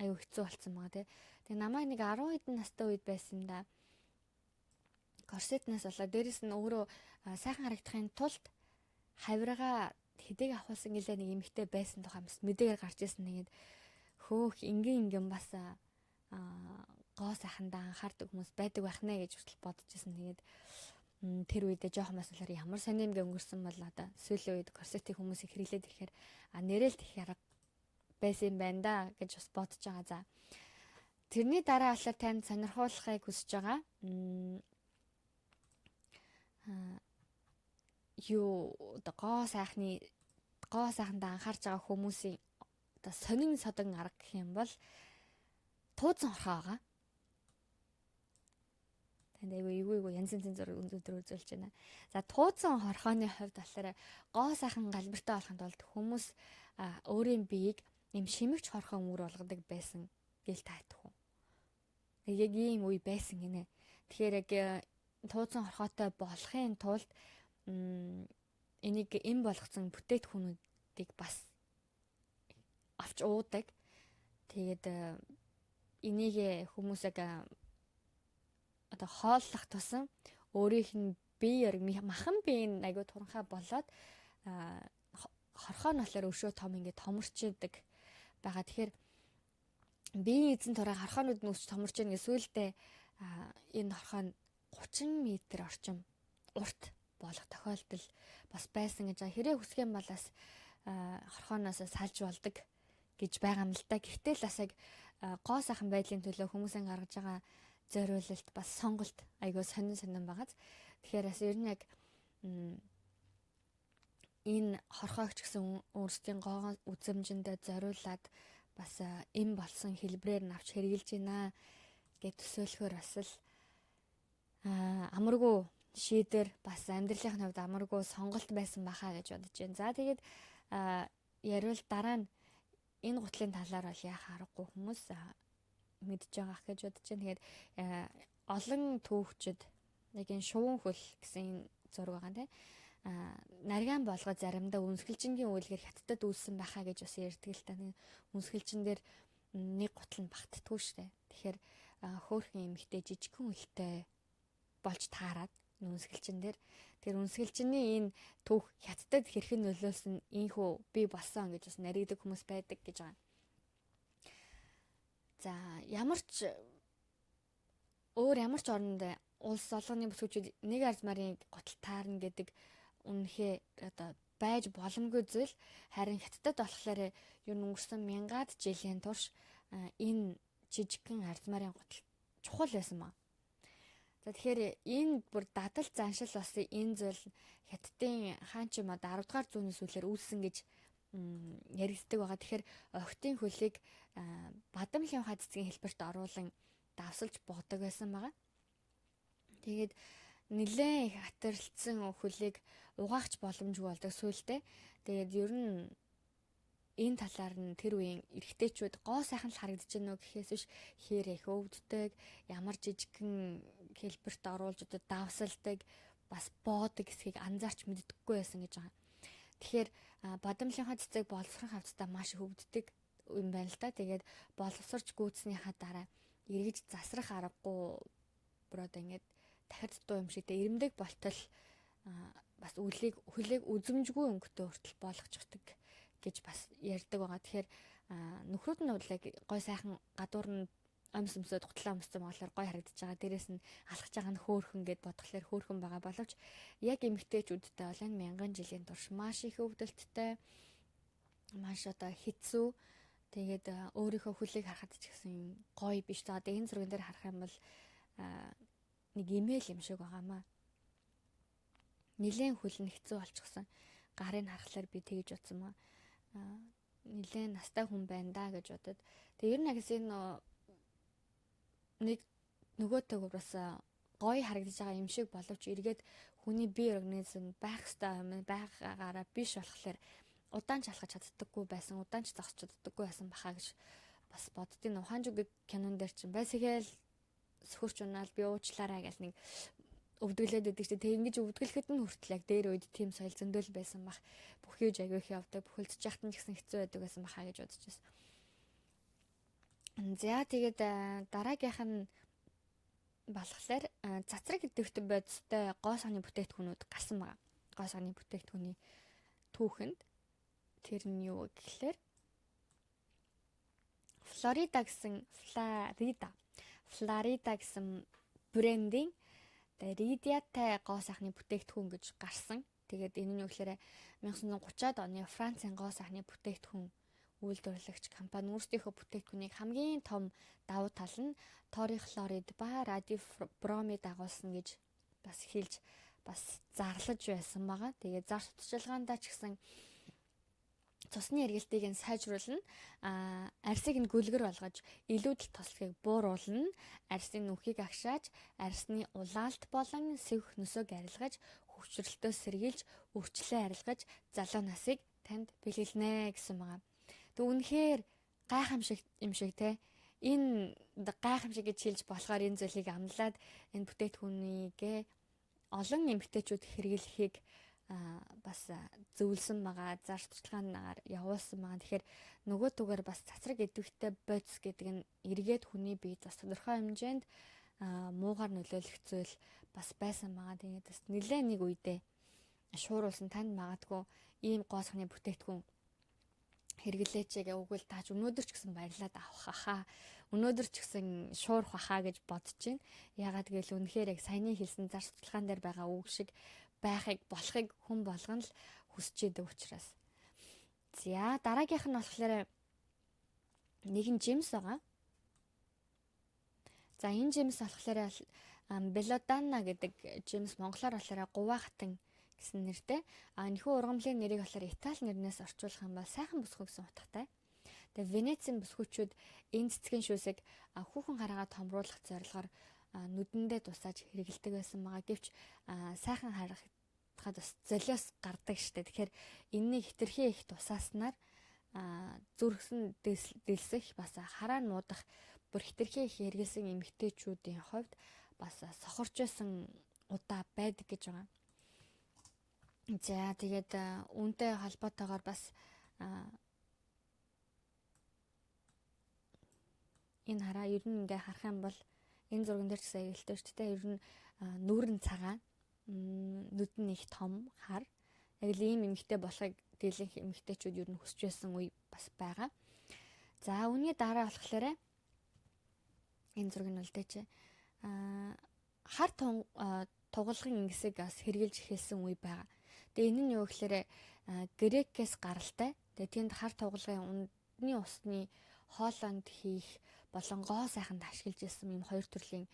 аягүй хэцүү болцсон байгаа тий. Тэгээ намайг нэг 10 хэдэн настай үед байсан да. Корсетнаас болоо дээрэс нь өөрөө сайхан харагдахын тулд хавиргаа хэдэг авахулсан гэлээ нэг эмэгтэй байсан тухай мэдээгээр гарч ирсэн. Тэгээд хөөх ингийн бас гоо сайхандаа анхаардаг хүмүүс байдаг байх нэ гэж хүртэл бодож ирсэн. Тэгээд тэр үедээ жоохон бас болохоор ямар сони юм өнгөрсөн бол одоо сүүлийн үед корсетийг хүмүүс их хэрэглээд ирэхээр нэрэл их ярга байсан юм байна да гэж бас бодож байгаа. За тэрний дараа болохоор танд сонирхуулахыг хүсэж байгаа. Юу одоо гоо сайхандаа анхаарч байгаа хүмүүсийн одоо сонин содон арга гэх юм бол тууцсан хорхоо байгаа. Танд айгүй янз янзын зураг өнөөдөр үзүүлж байна. За тууцсан хорхооны хувьд болохоор гоо сайхан галбиртай болохын тулд хүмүүс өөрийн биеийг юм шимэгч хорхоо өнгөр болгодог байсан гэл таадах уу. Яг ийм үе байсан гинэ. Тэгэхээр яг тууцсан хорхоотой болохын тулд энийг эм болгоцсон бүтээгдэхүүнүүдийг бас авч уудаг. Тэгээд энийг хүмүүс яг одоо хооллох тусам өөрийнх нь бие махан биеийн аягүй туранхай болоод хорхоо нь болохоор өшөө том ингээд томорчдаг байгаа. Тэгэхээр биеийн эзэн тураа хорхоонууд нь өсч томорч байгаа гэсэн сүүлдээ энэ хорхоо нь 30 м орчим урт болох тохиолдол бас байсан гэж байгаа. Хэрэг хүсэх юм бол бас хорхооноос салж болдог гэж байгаа юм л да. Гэхдээ л бас яг гоо сайхан байдлын төлөө хүмүүсийн гаргаж байгаа зориулалт бас сонголт айгүй сонин байгааз. Тэгэхээр бас ер нь яг энэ хорхоогч гэсэн өөрсдийн гоо үзэмжиндээ зориулаад бас эм болсон хэлбрээр нь авч хэрэгжилж байна гэж төсөөлөхөр бас л амаргүй шийдвэр бас амьдралын хувьд амаргүй сонголт байсан бахаа гэж бодож байна. За тэгээд яриул дараа нь энэ гутлын талаар бол яах аргагүй хүмүүс мэдж байгаа гэж бодож байна. Тэгээд олон түүхчид яг энэ шувуун хөл гэсэн зураг байгаа тийм нарийн болгоод заримдаа үнсгэлжингийн үйлгээр хятадд үүссэн байхаа гэж бас ярьдаг л та. Үнсгэлжин дээр нэг гутал нь багтдаггүй штэ. Тэгэхээр хөөрхөн эмэгтэй жижигхэн үлтэй болж таарад үнсгэлжин дээр. Тэр үнсгэлжиний энэ түүх хятадд хэрхэн нөлөөлсөн ийхүү би болсон гэж бас нарийдаг хүмүүс байдаг гэж байгаа. За ямар ч оронд улс олонны бүсгүүчид нэг арзмарын гутал таарна гэдэг үнэхээр одоо байж боломгүй зүйл. Харин хятадд болохоор ер нь өнгөрсөн мянгаад жилийн турш энэ жижигхэн арзмарын гутал чухал байсан маа. За тэгэхээр энэ бүр дадал заншил бас энэ зүйл хятадын хаан ч юм одоо 10 дугаар зууны сүүлээр үүссэн гэж яригддаг байгаа. Тэгэхээр охтын хөлийг бадамлын ухаа цэцгийн хэлбэрт оруулан давсалж буудаг байсан байгаа. Тэгээд нэлээд их хатарлцсан хөлийг угаагч боломжгүй болдог сүүлдээ. Тэгээд ер нь энэ талаар нь тэр үеийн эрэгтэйчүүд гоо сайхан л харагдаж байна уу гэхээс биш хээрээ өвддөг, ямар жижигхэн хэлбэрт оруулж одоо давсалдаг, бас боодог хэсгийг анзаарч мэддэггүй байсан гэж байгаа. Тэгэхээр бадамлынхаа цэцэг боловсрох хавцдаа маш их өвддөг юм байна л да. Тэгээд боловсрч гүйцснийхаа дараа эргэж засрах аргагүй бүр одоо ингээд дахид дуу юм шиг ирэмдэг болтол бас хөлийг үзэмжгүй өнгөтэй хүртэл болгочихдаг гэж бас ярьдаг байгаа. Тэгэхээр нөхрүүд нь бол яг гой сайхан гадуур нь амс өмсөд гутлаа өмссөн болохоор гой харагдаж байгаа. Дээрээс нь алхаж байгаа нь хөөхөн гэд бодглохлоор хөөхөн байгаа боловч яг эмэгтэйчүүдтэй бол энэ мянган жилийн турш маш их өвдөлттэй, маш одоо хэцүү. Тэгээд өөрийнхөө хөлийг харахад ч гэсэн гоё биш. За одоо энэ зурган дээр харах юм бол нэг имэйл юм шиг байгаамаа. Нилийн хөл нь хэцүү болчихсон. Гарыг харахаар би тэгж утсан маа. Нилийн настай хүн байна да гэж бодод. Тэгээ ер нь агс энэ нэг нөгөөтэйг бас гоё харагдаж байгаа юм шиг боловч эргээд хүний бие организм байх хэвээр байгаагаараа биш болохоор удаан ч алхаж чаддаггүй байсан, удаан ч зогсож чаддаггүй байсан бахаа гэж бас боддгийн. Ухаан жүг кинон дээр чинь байсгээл сөхөрч унаал би уучлаарай гэж нэг өвдөглөөд өгдөг чинь тэг ингэж өвдгөлөхөд нь хүртэл яг дээр үед тийм соёл зөндөөл байсан бах. Бүхий жагвих явдаг, бүхэлдэж яхад нь ч гэсэн хэцүү байдаг байсан бахаа гэж бодож байсан. За тэгээд дараагийнх нь болохоор цацраг идэвхтэй бодистой гоо сагны бүтээгдэхүүнүүд гарсан байгаа. Гоо сагны бүтээгдэхүүний түүхэнд тэр нь юу гэхээр Флорида гэсэн брендинг Ридиатай гоо сайхны бүтээгдэхүүн гэж гарсан. Тэгээд энэ нь юу гэхээр 1930-ад оны Францын гоо сайхны бүтээгдэхүүн үйлдвэрлэгч компани өөрсдийнхөө бүтээгдэхүүнийг хамгийн том давуу тал нь торихлорид ба радибромид агуулсан гэж бас хэлж бас зарлаж байсан байгаа. Тэгээд зар сурталчилгаандаа ч гэсэн цусны эргэлтийг нь сайжруулна, арсыг нь гүлгэр болгож илүүдэл тослохыг бууруулна, арсын нүхийг агшааж, арсны улаалт болон сэвх нөсөөг арилгаж, хөвчрөлтөө сэргийлж, үрчлээ арилгаж, залуу насыг танд бэлгэлнэ гэсэн байгаа. Тэг үнэхээр гайхамшиг юм шиг те. Энэ гайхамшиг гэж хэлж болохоор энэ зүйлийг амлаад энэ бүтээгдэхүүнийгээ олон эмэгтэйчүүд хэрэглэхийг бас зөвлөсөн байгаа, зар сурталчилгаанаар явуулсан байгаа. Тэгэхээр нөгөө түгээр бас цацраг идэвхтэй бодис гэдэг нь эргээд хүний бие бас тодорхой хэмжээнд муугаар нөлөөлөх зүйл бас байсан байгаа. Тэгээд бас нэлээд нэг үедээ шууруулсан танд магадгүй ийм гоо сахны бүтээгдэхүүн хэрэглээч гээ өгвөл тааж өнөөдөр ч гэсэн баярлаад авах хаа. Өнөөдөр ч гэсэн шуурах хаа гэж бодож байна. Ягаад гэвэл үнэхээр яг саяны хэлсэн зар сурталчилгаан дээр байгаа үг шиг байхыг болохыг хүн болгоно л хүсэж идэг учраас. За дараагийнх нь болохоор нэгэн жимс байгаа. За энэ жимс болохоор mdone гэдэг жимс монголоор болохоор гуваа хатан гэсэн нэртэй. Энэхүү ургамлын нэрийг болохоор Итали нэрнээс орчуулах юм бол сайхан бүсгүй гэсэн утгатай. Тэгээ Венецийн бүсгүүчүүд энэ цэцгийн шүүсийг хүүхэн хараагаа томруулах зорилгоор нүдэндээ тусааж хэрэгэлдэг байсан байгаа. Гэвч сайхан харахад бас золиос гардаг штэ. Тэгэхээр энэний хитрхи их тусааснаар зүрхсэн дэлсэх бас хараа нуудах бүр хитрхи их хэрэгэлсэн эмэгтэйчүүдийн хувьд бас сохорч байсан удаа байдаг гэж байгаа. За тэгээд үүнтэй холбоотойгоор бас энэ хараа ер нь ингээ харах юм бол энэ зурган дээр ч гэсэн аюултай шүү дээ. Ер нь нүүрэн цагаан, нүд нь их том хар. Яг л ийм эмэгтэй болохыг дийлэнх эмэгтэйчүүд ер нь хүсэж байсан үе бас байгаа. За үүний дараа болохоор энэ зураг нь бол дээч хар тугалгын ингэсийг бас хэрглэж эхэлсэн үе байгаа. Тэгээ энэ нь юу гэхээр грекээс гаралтай. Тэгээ тэнд хар тугалгын ундны усны хоолонд хийх болон гоо сайханд ашиглаж ирсэн юм хоёр төрлийн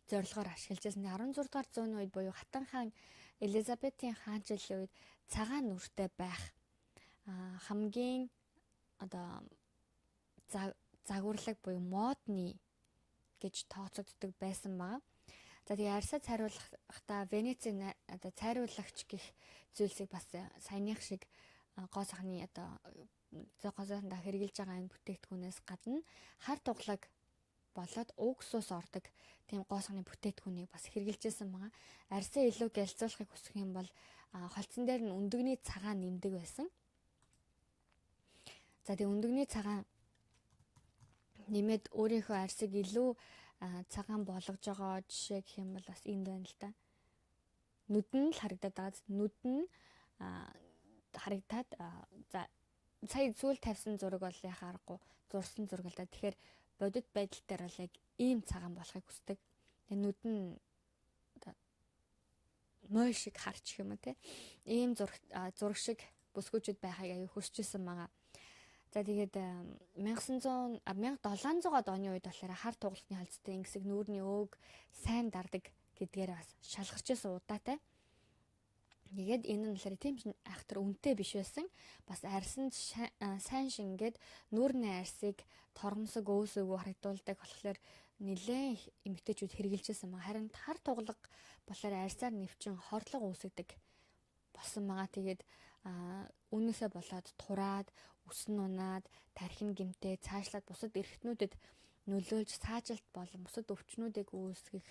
зорилгоор ашиглаж ирсэн. 16 дугаар зууны үед буюу Хатан хаан Элизабетийн хаанчлалын үед цагаан нүртэй байх хамгийн одоо загварлаг буюу модны гэж тооцогддог байсан баа. За тэгээ арьсаа цайруулахдаа Венецийн одоо цайруулагч гэх зүйлсийг бас саяных шиг гоо сайхны одоо зогоосондоо хэрэгжилж байгаа энэ бүтээгдэхүүнээс гадна хар туглаг болоод угсус ордог тийм гоо сахны бүтээтгүүнийг бас хэрэгжилжсэн байгаа. Арьсаа илүү гялцуулахыг хүсэх юм бол холцсон дээр нь өндөгний цагаан нэмдэг байсан. За тэгээ өндөгний цагаан нэмээд өөрийнхөө арьсыг илүү цагаан болгож байгаа жишээ гэх юм бол бас энд байна л да. Нүд нь л харагдаад байгаа. Нүд нь харагдаад за сая сүүл тавьсан зураг бол яхаарахгүй зурсан зураг л да. Тэгэхээр бодит байдал дээр бол яг ийм цагаан болохыг хүсдэг. Тэгээ нүд нь мой шиг харчих юм уу те. Ийм зураг шиг бүсгүүчүүд байхыг аяа хүсчихсэн байгаа. За тэгээд 1700-аад оны үед болохоор хар тугалахны холцтой ингэсэг нүүрний өөг сайн дардаг гэдгээр бас шалгарч ирсэн удаатай. Тэгээд энэ нь болохоор тийм айхтар үнэтэй биш байсан. Бас арьсанд сайн шингээд нүүрний арьсыг тормсог өөсөөгөө харагдуулдаг болохоор нэлээд эмэгтэйчүүд хэрэгжилжсэн байгаа. Харин хар тугалаг болохоор арьсаар нэвчин хордлого үүсгдэг болсон байгаа. Тэгээд үүнээсээ болоод тураад, үсэн унаад, тархин гэмтээ, цаашлаад бусад эрхтнүүдэд нөлөөлж саажилт болон бусад өвчнүүдийг үүсгэх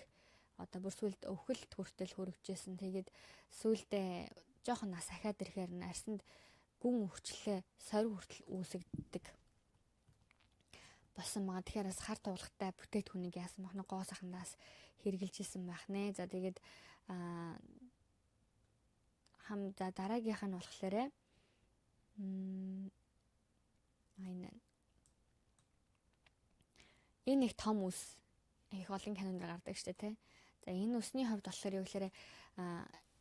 бүр сүлд өвхөлт хүртэл хүрэгжсэн. Тэгээд сүлдээ жоохон нас ахаад ирэхээр нь арьсанд гүн өвчлөө сорив хүртэл үүсгдэг болсон байгаа. Тэгэхээр бас хар тугалагтай бүтээтгүүнийг яасан бахна гоо сахнаас хэрэгжилжсэн байх нэ. За тэгээд за дараагийнх нь болохоор энэ их том үс их олон кинонд гардаг штэ тий. За энэ үсний хувьд болохоор юу гэхээр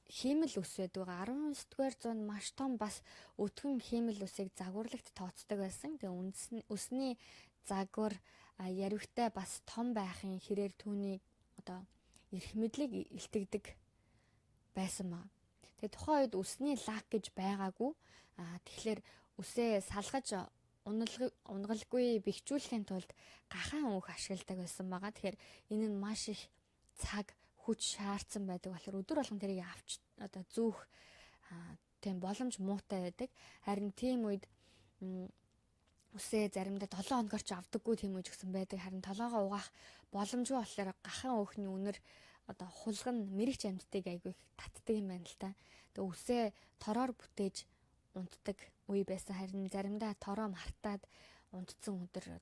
хиймэл үс байдаг. 19-р зуунд маш том бас өтгөн хиймэл үсийг загварлагт тооцдог байсан. Тэгээ үсний загвар яривхтай бас том байхын хэрээр түүний эрх мэдлийг илтгэдэг байсан маа. Тэгээ тухайн үед үсний лак гэж байгаагүй. Тэгэхээр үсээ салгаж унгалгүй бэхжүүлэхийн тулд гахаан өөх ашигладаг байсан байгаа. Тэгэхээр энэ нь маш их цаг хүч шаардсан байдаг болохоор өдөр болгон тэрийг авч зүүх тийм боломж муутай байдаг. Харин тийм үед үсээ заримдаа 7 хоногор ч авдаггүй тийм үеч гэсэн байдаг. Харин толгоогоо угаах боломжгүй болохоор гахаан өөхний үнэр хулган мэрэгч амьтдыг айгүй их татдаг юм байна л та. Тэгээ үсээ тороор бүтээж унтдаг үе байсан. Харин заримдаа тороо мартаад унтцсан өдөр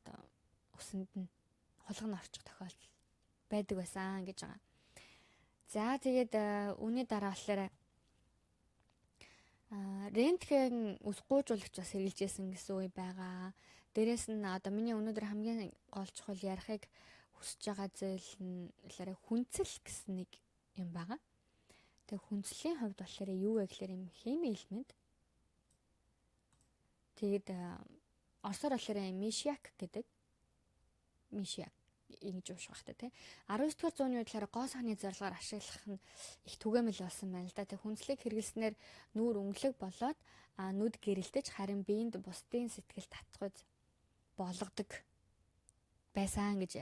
үсэнд нь хулган орчих тохиолдол байдаг байсан гэж байгаа. За тэгээд үүний дараа болохоор рентген үс гуйжуулагч бас хэрэгжилжсэн гэсэн үе байгаа. Дээрээс нь миний өнөөдөр хамгийн гол чухал ярихыг хүсэж байгаа зүйл нь болохоор хүнцэл гэсэн нэг юм байгаа. Тэгээ хүнцлийн хувьд болохоор юу вэ гэхээр юм хими элемент. Тэгээд орсоор болохоор мишяк гэдэг. Мишяк ингэж уушгах та тий. 19-р зууны үед болохоор гоо сахны зорилгоор ашиглах нь их түгээмэл болсон байна л да. Тэг хүнслийг хэрэглэснээр нүүр өнгөлөг болоод нүд гэрэлтэж харин биед бусдын сэтгэл татхуйд болгодог байсан гэж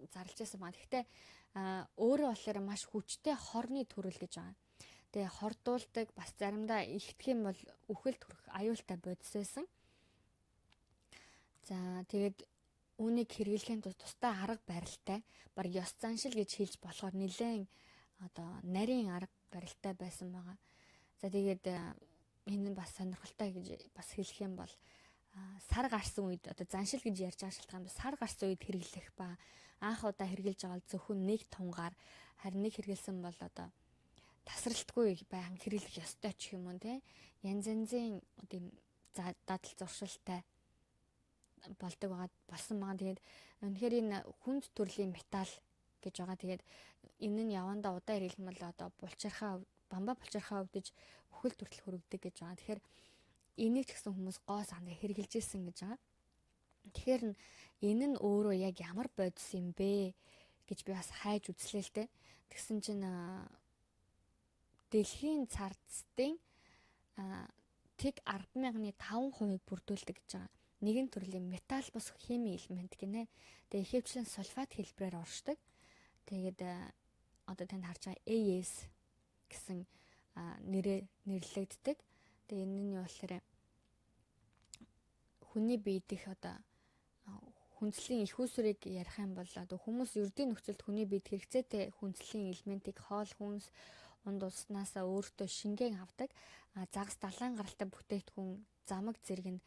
зарлж байсан байна. Гэхдээ өөрөө болохоор маш хүчтэй хорны төрөл гэж байгаа. Тэгээ хордуулдаг бас заримдаа ихтгэх юм бол үхэл төрөх аюултай бодис байсан. За тэгээд үүнийг хэрэглэхийн тулд тусдаа арга барилтай баг ёс заншил гэж хэлж болохоор нэлээд нарийн арга барилтай байсан байгаа. За тэгээд энэ нь бас сонирхолтой гэж бас хэлэх юм бол сар гарсан үед заншил гэж ярьж байгаа шалтгаан сар гарсан үед хэрэглэх ба анх удаа хэрэглэж байгаа зөвхөн нэг тунгаар харин нэг хэрэглэсэн бол тасралтгүй байхын хэрэглэх ёстой ч юм уу те янз янзын дадал зуршилтай болдог байгаа болсон байгаа. Тэгээд үнэхээр энэ хүнд төрлийн металл гэж байгаа. Тэгээд энэ нь явандаа удаа хэрэглэх юм бол бамбаа булчирхаа өвдөж бүхэл төртөл хүрэгдэг гэж байгаа. Тэгэхээр энийг ч гэсэн хүмүүс гоо сахнаа хэрэгжилжсэн гэж байгаа. Тэгэхээр энэ нь өөрөө яг ямар бодис юм бэ гэж би бас хайж үзлээ л дээ. Тэгсэн чинь дэлхийн цардцын тэг 10,005% бүрдүүлдэг гэж байгаа. Нэгэн төрлийн металл бус хими элемент гинэ. Тэгээ ихэвчлэн сульфат хэлбэрээр оршдог. Тэгээд танд харж байгаа AS гэсэн нэрээр нэрлэгддэг. Тэгээ энэ нь юу болохоор хүний бие дэх хүнслийн их үүсвэрийг ярих юм бол одоо хүмүүс ердийн нөхцөлд хүний биед хэрэгцээтэй хүнслийн элементийг хоол, хүнс, унд уснасаа өөртөө шингээн авдаг. Загас далайн гаралтай бүтээгдэхүүн замаг зэрэг нь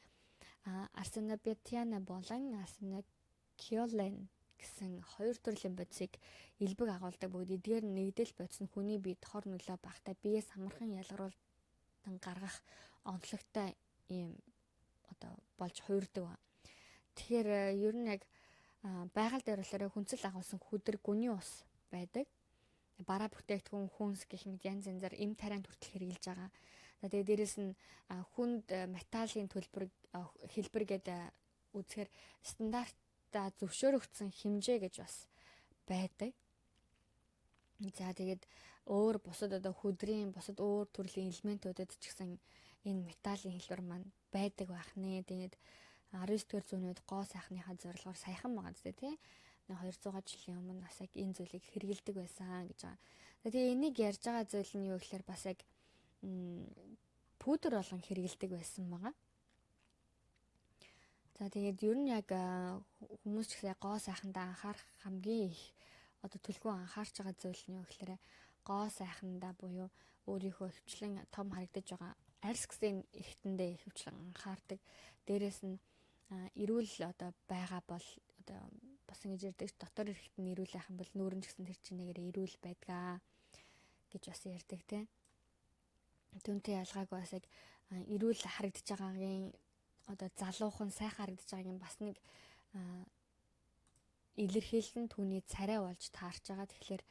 арсенобетиана болон арсенокиолен гэсэн хоёр төрлийн бодисыг элбэг агуулдаг. Бүгд эдгээр нэгдэл бодис нь хүний биед хор нөлөө багтаа биеэс амархан ялгаруулан гаргах онцлогтой ийм одоо болж хуурдаг ба. Тэгэхээр ер нь яг байгаль дээр болохоор хүнсэл агуулсан хүдэр гүний ус байдаг. Бараа бүтээгдэхүүн, хүнс гэх мэт янз янзаар эм тарианд хүртэл хэрэгжилж байгаа. Тэгээд дээрэс нь хүнд металлын хэлбэр гэдэг үзэхээр стандартаа зөвшөөрөгдсөн хэмжээ гэж бас байдаг. За тэгээд өөр бусад одоо хөдрийн бусад өөр төрлийн элементүүдэд ч гэсэн энэ металлын хэлбэр маань байдаг байх нэ. Тэгээд 19-р зууны үед гоо сайхныхаа зорилгоор сайхан байгаа зү тий. 200 жилийн өмнө бас яг энэ зүйлийг хэрэгэлдэг байсан гэж байгаа. Тэгээ энийг ярьж байгаа зүйл нь юу гэхээр бас яг пудр болгон хэрэгэлдэг байсан байгаа. За тэгээд ер нь яг хүмүүс ч гэсэн гоо сайхандаа анхаарах хамгийн их одоо төлхөө анхаарч байгаа зүйл нь юу гэхээр гоо сайхандаа буюу өөрийнхөө хөвчлэн том харагдаж байгаа арьс гэсэн эрхтэндээ хөвчлэн анхаардаг. Дээрээс нь эрүүл одоо байгаа бол одоо бас ингэж ярьдаг дотор эрхтэн эрүүл байх юм бол нүүрэн ч гэсэн тэр чинээгээр эрүүл байдгаа гэж бас ярьдаг тий. Түүнтэй ялгаагүй бас яг эрүүл харагдаж байгаагийн одоо залуухан сайхан харагдаж байгаагийн бас нэг илэрхийлэл нь түүний царай болж таарч байгаа. Тэгэхээр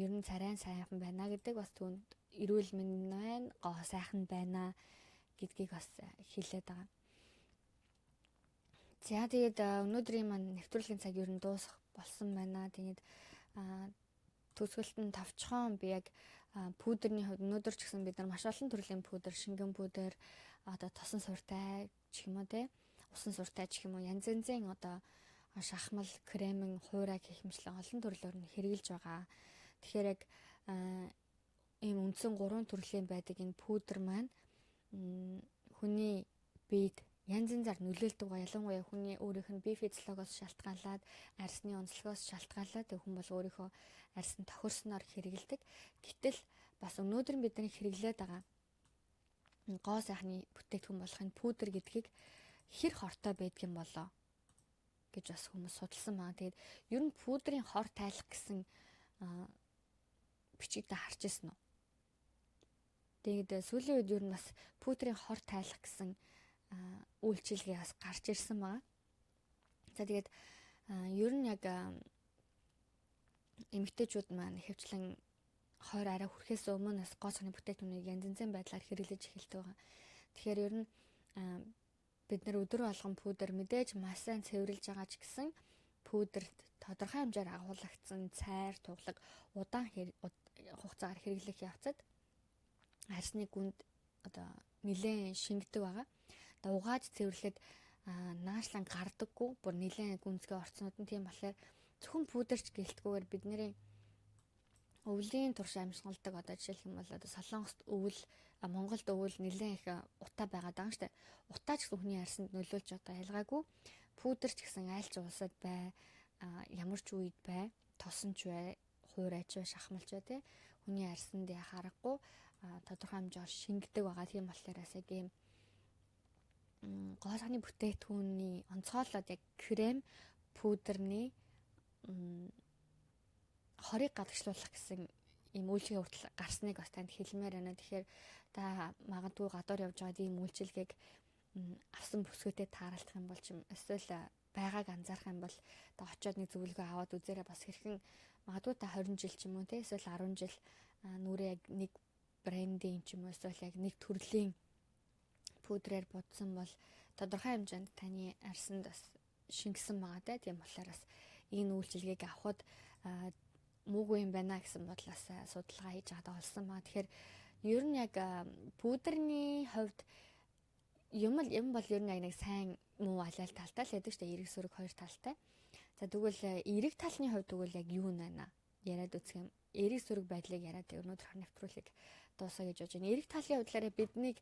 ер нь царай нь сайхан байна гэдэг бас түүнд эрүүл мэнд байна, гоо сайхан байна гэдгийг бас хэлээд байгаа. За тэгээд өнөөдрийн маань нэвтрүүлгийн цаг ер нь дуусах болсон байна. Тэгээд төгсгөлт нь товчхон би яг пудрийн хувьд өнөөдөр ч гэсэн бид нар маш олон төрлийн пудр, шингэн пудр, одоо тосон суртай ч юм уу те, усан суртай ч юм уу янз янзын одоо шахмал, кремэн, хуурай гэх мэтлэн олон төрлөөр нь хэрэгжилж байгаа. Тэгэхээр яг ийм үндсэн 3 төрлийн байдаг энэ пудр маань хүний биед янз янзаар нөлөөлдөг ба ялангуяа хүний өөрийнх нь бие физиологоос шалтгаалаад, арьсны онцлогоос шалтгаалаад хүн бол өөрийнхөө арьс нь тохирсноор хэрэгэлдэг. Гэтэл бас өнөөдөр бидний хэрэглээд байгаа гоо сайхны бүтээгдэхүүн болох энэ пудр гэдгийг хэр хортой байдаг юм болоо гэж бас хүмүүс судалсан байна. Тэгээд ер нь пудрын хор тайлах гэсэн бичгийг та харж ирсэн үү? Тэгээд сүүлийн үед ер нь бас пудрын хор тайлах гэсэн үйлчилгээ бас гарч ирсэн байна. За тэгээд ер нь яг эмэгтэйчүүд маань ихэвчлэн хойр арай хүрэхээс өмнө бас гоо сайхны бүтээгдэхүүнийг янз янзын байдлаар хэрэглэж эхэлдэг байгаа. Тэгэхээр ер нь бид нар өдөр болгон пудр мэдээж маш сайн цэвэрлж байгаа ч гэсэн пудрт тодорхой хэмжээр агуулгдсан цайр, туглаг удаан хугацаагаар хэрэглэх явцад арьсны гүнд одоо нэлээд шингэдэг байгаа. Одоо угааж цэвэрлэхэд наашлан гардаггүй, бүр нэлээд гүнзгий орцнууд нь тийм болохоор зөвхөн пудрч гэлтгүүгээр бидний өвлийн турш амьсгалдаг одоо жишээлх юм бол одоо Солонгост өвөл, Монголд өвөл нэлээд их утаа байгаад байгаа шүү дээ. Утаа ч гэсэн хүний арьсанд нөлөөлж одоо ялгаагүй. Пудр ч гэсэн айлч улсад бай, ямар ч үед бай, тосонч бай, хуурайч бай, шахмалч бай тий. Хүний арьсанд харахгүй тодорхой хэмжээгээр шингэдэг байгаа. Тийм болохоор бас яг ийм гоо сайхны бүтээгдэхүүний онцгойлоод яг крем, пудрны хорийг гадагшлуулах гэсэн ийм үйлчилгээ хүртэл гарсныг бас танд хэлмээр байна. Тэгэхээр та магадгүй гадуур явж байгаад ийм үйлчилгээг авсан бүсгүйтэй тааралдах юм бол ч юм эсвэл байгааг анзаарах юм бол та очиод нэг зөвлөгөө аваад үзээрэй. Бас хэрхэн магадгүй та 20 жил ч юм уу те эсвэл 10 жил нүрээ яг нэг брендийн ч юм уу эсвэл яг нэг төрлийн пудрээр будсан бол тодорхой хэмжээнд таны арьсанд бас шингэсэн байгаа те. Тийм болохоор бас энэ үйлчилгээг авахд муугүй юм байна гэсэн бодлоос судалгаа хийж байгаа олсон маа. Тэгэхээр ер нь яг пудрны хувьд юм бол ер нь яг нэг сайн муу аль талтай л байдаг шүү дээ. Эрэг сүрэг хоёр талтай. За тэгвэл эрэг талны хувьд тэгвэл яг юу нэ яриад үзэх юм. Эрэг сүрэг байдлыг яриад өнөөдөр нэвтрүүлгийг дуусгая гэж бодож байна. Эрэг талын хувьдлаараа биднийг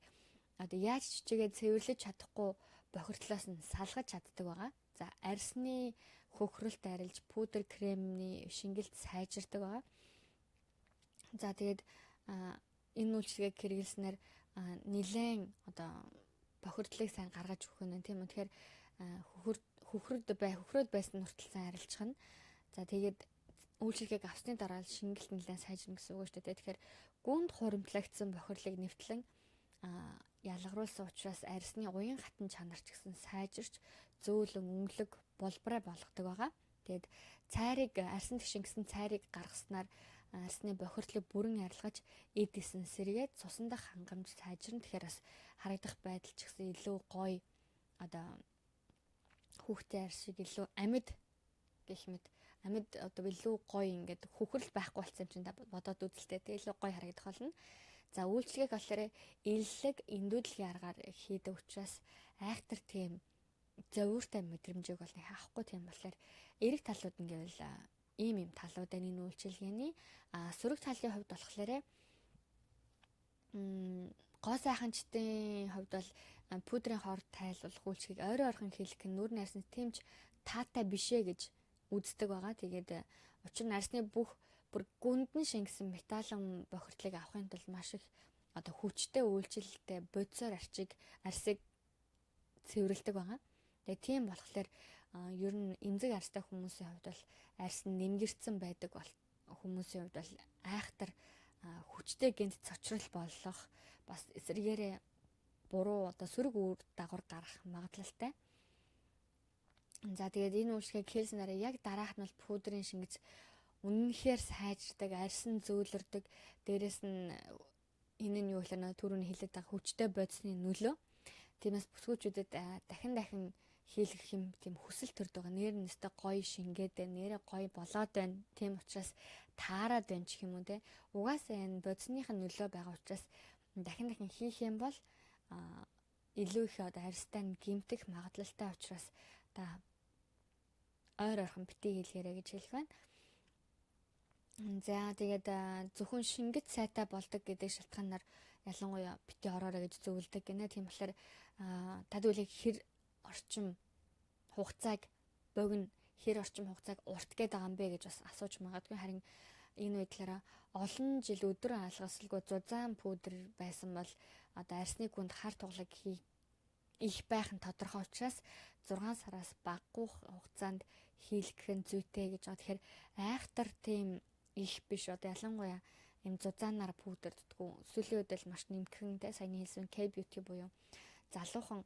одоо яаж чичээгээ цэвэрлэж чадахгүй бохирдлоос нь салгаж чаддаг байгаа. За арьсны хөхрөлт арилж пудр кремний шингэлт сайжирдаг байгаа. За тэгээд энэ үйлчлэгийг хэрэглэснээр нэлээд одоо бохирдлыг сайн гаргаж өгөх нь тийм үү. Тэгэхээр хөхрөөд байсан нүртэл сайн арилжих нь. За тэгээд үйлчлэгийг авсны дараа шингэлт нэлээд сайжирна гэсэн үг шүү дээ. Тэгэхээр гүнд хуримтлагдсан бохирлыг нэвтлэн ялгаруулсан учраас арьсны уян хатан чанар ч гэсэн сайжирч зөөлөн өнгөлөг болбороо болгодог байгаа. Тэгээд арьсан тгшингсэн цайрыг гаргаснаар арьсны бохирдлыг бүрэн арилгаж эд исэн сэргээд цусан дах хангамж сайжирна. Тэгэхээр бас харагдах байдал ч гэсэн илүү гоё одоо хүүхдээ арьс шиг илүү амьд гэх мэт амьд одоо илүү гоё ингээд хөхрөл байхгүй болсон юм чинь бодоод үзэлтэй. Тэгээ илүү гоё харагдах болно. За үйлчлэгийг болохоор иллэг эндүүдлэгийн аргаар хийдэг учраас айхтар тийм зовиртой мэдрэмжийг бол хаахгүй тийм болохоор эрэг талууд нь гэвэл ийм талууд энэ үйлчилгээний сөрөг талын хувьд болохоор гоо сайханчдын хувьд бол пудрын хоорт тайлбарлах үйлчлэгийг ойрын ойрхон хэлэх нь нүрийн арьсны тэмч таатай бишээ гэж үздэг байгаа. Тэгээд учир нь арьсны бүх бүр гүндэн шингэсэн металлын бохирдлыг авахын тулд маш их одоо хүчтэй үйлчлэлтэй бодисоор арьсыг цэвэрлдэг байгаа. Тэгээд тийм болохоор ер нь эмзэг арьстай хүмүүсийн хувьд бол арьс нь нэмгэрцэн байдаг хүмүүсийн хувьд бол айхтар хүчтэй гэнт цочрол болох бас эсрэгээрээ буруу одоо сөрөг үр дагавар гарах магадлалтай. За тэгээд энэ үйлчлэгийг хэлсэн дараа яг дараах нь бол пудрын шингэж үнэнхээр сайжирдаг, арьс нь зөөлрдөг. Дээрэс нь энэ нь юу гэхээр түрүүний хэлээд байгаа хүчтэй бодисны нөлөө. Тиймээс бүсгүүчүүдэд дахин хийлгэх юм тийм хүсэл төрдөг байгаа. Нэр нь өстой гоё шингээд байна, нэрээ гоё болоод байна. Тийм учраас таарад байна ч юм уу те. Угаасаа энэ бодисныхын нөлөө байгаа учраас дахин хийх юм бол илүү их одоо арьстай гэмтэх магадлалтай учраас та ойр ойрхон битгий хэлгээрэй гэж хэлэх байна. За тэгээд зөвхөн шингэт сайтай болдог гэдэг шалтгаанаар ялангуяа битгий ороорой гэж зөвлөдөг гинэ. Тийм болохоор тадвүлийг хэр орчим хугацааг богино хэр орчим хугацааг урт гээд байгаа юм бэ гэж бас асууж магадгүй. Харин энэ үедлээрээ олон жил өдөр алгасалгүй зузаан пудр байсан бол одоо арьсны гүнд хар туглаг их байх нь тодорхой учраас 6 сараас багагүй хугацаанд хийлгэх нь зүйтэй гэж байгаа. Тэгэхээр айхтар тийм их биш одоо ялангуяа юм зузаанаар пудр дутггүй. Сүүлийн үед л маш нэмтгэнтэй саяны хэлсэн K-beauty буюу залуухан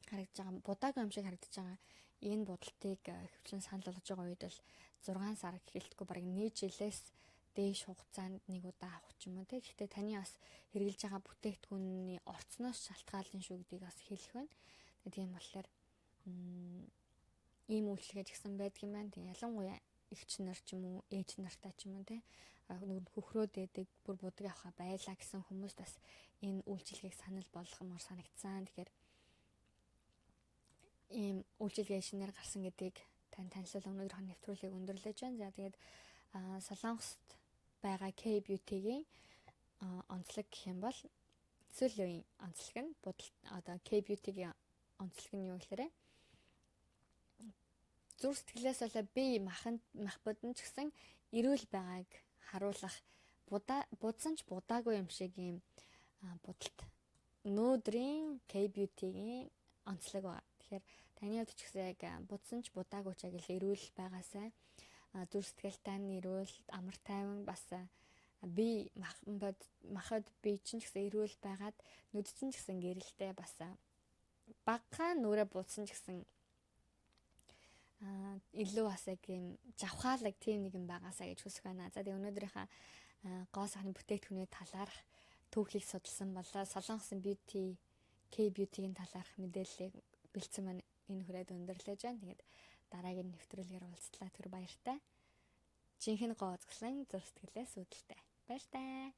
харагдаж байгаа будааг юм шиг харагдаж байгаа. Энэ будалтыг хөвчлэн санал болгож байгаа үед бол 6 сар эхэлтгүй бараг 1 жилээс дээш хугацаанд нэг удаа авах ч юм уу те. Гэхдээ таны бас хэрэгжилж байгаа бүтээгдэхүүний орцноос шалтгаалсан шүү гэдгийг бас хэлэх байна. Тийм болохоор ийм үйлчлэгээ гэсэн байдаг юм байна. Тийм ялангуяа эгч нар ч юм уу, ээж нартай ч юм уу те. Хөхрөөд эдэг бүр будаг авахаа байлаа гэсэн хүмүүст бас энэ үйлчлэгийг санал болгомоор санагдсан. Тэгэхээр ийм үйлчлэгээ шинээр гарсан гэдгийг танилцуулга өнөөдрийн нэвтрүүлгийг өндөрлөж байна. За тэгээд Солонгост байгаа K-beauty-гийн онцлог гэх юм бол сүүлийн үеийн онцлог нь одоо K-beauty-гийн онцлог нь юу гэхээр зүрх сэтгэлээс болоо бие махбод нь ч гэсэн эрүүл байгааг харуулах будсан ч будаагүй юм шиг ийм будалт өнөөдрийн K-beauty-гийн онцлог байна. Тэгэхээр таны хувьд ч гэсэн яг будсан ч будаагүй ч яг л эрүүл байгаасай зүрх сэтгэлтэй эрүүл амар тайван бас бие махбод бие чинь ч гэсэн эрүүл байгаад нүд чинь ч гэсэн гэрэлтэй бас багахан нүрэ будсан ч гэсэн илүү бас яг юм завхаалаг тийм нэг юм байгаасаа гэж хүсэх байна. За тэгээ өнөөдрийнхээ гоо сайхны бүтээгдэхүүний талаарх түүхийг судалсан болоо Солонгосын K-beauty-гийн талаарх мэдээллийг бэлдсэн маань энэ хүрээд өндөрлөж байна. Тэгээд дараагийн нэвтрүүлгээр уулзлаа. Түр баяртай. Жинхэнэ гоо үзэсгэлэн зүрх сэтгэлээс үүдэлтэй. Баяртай.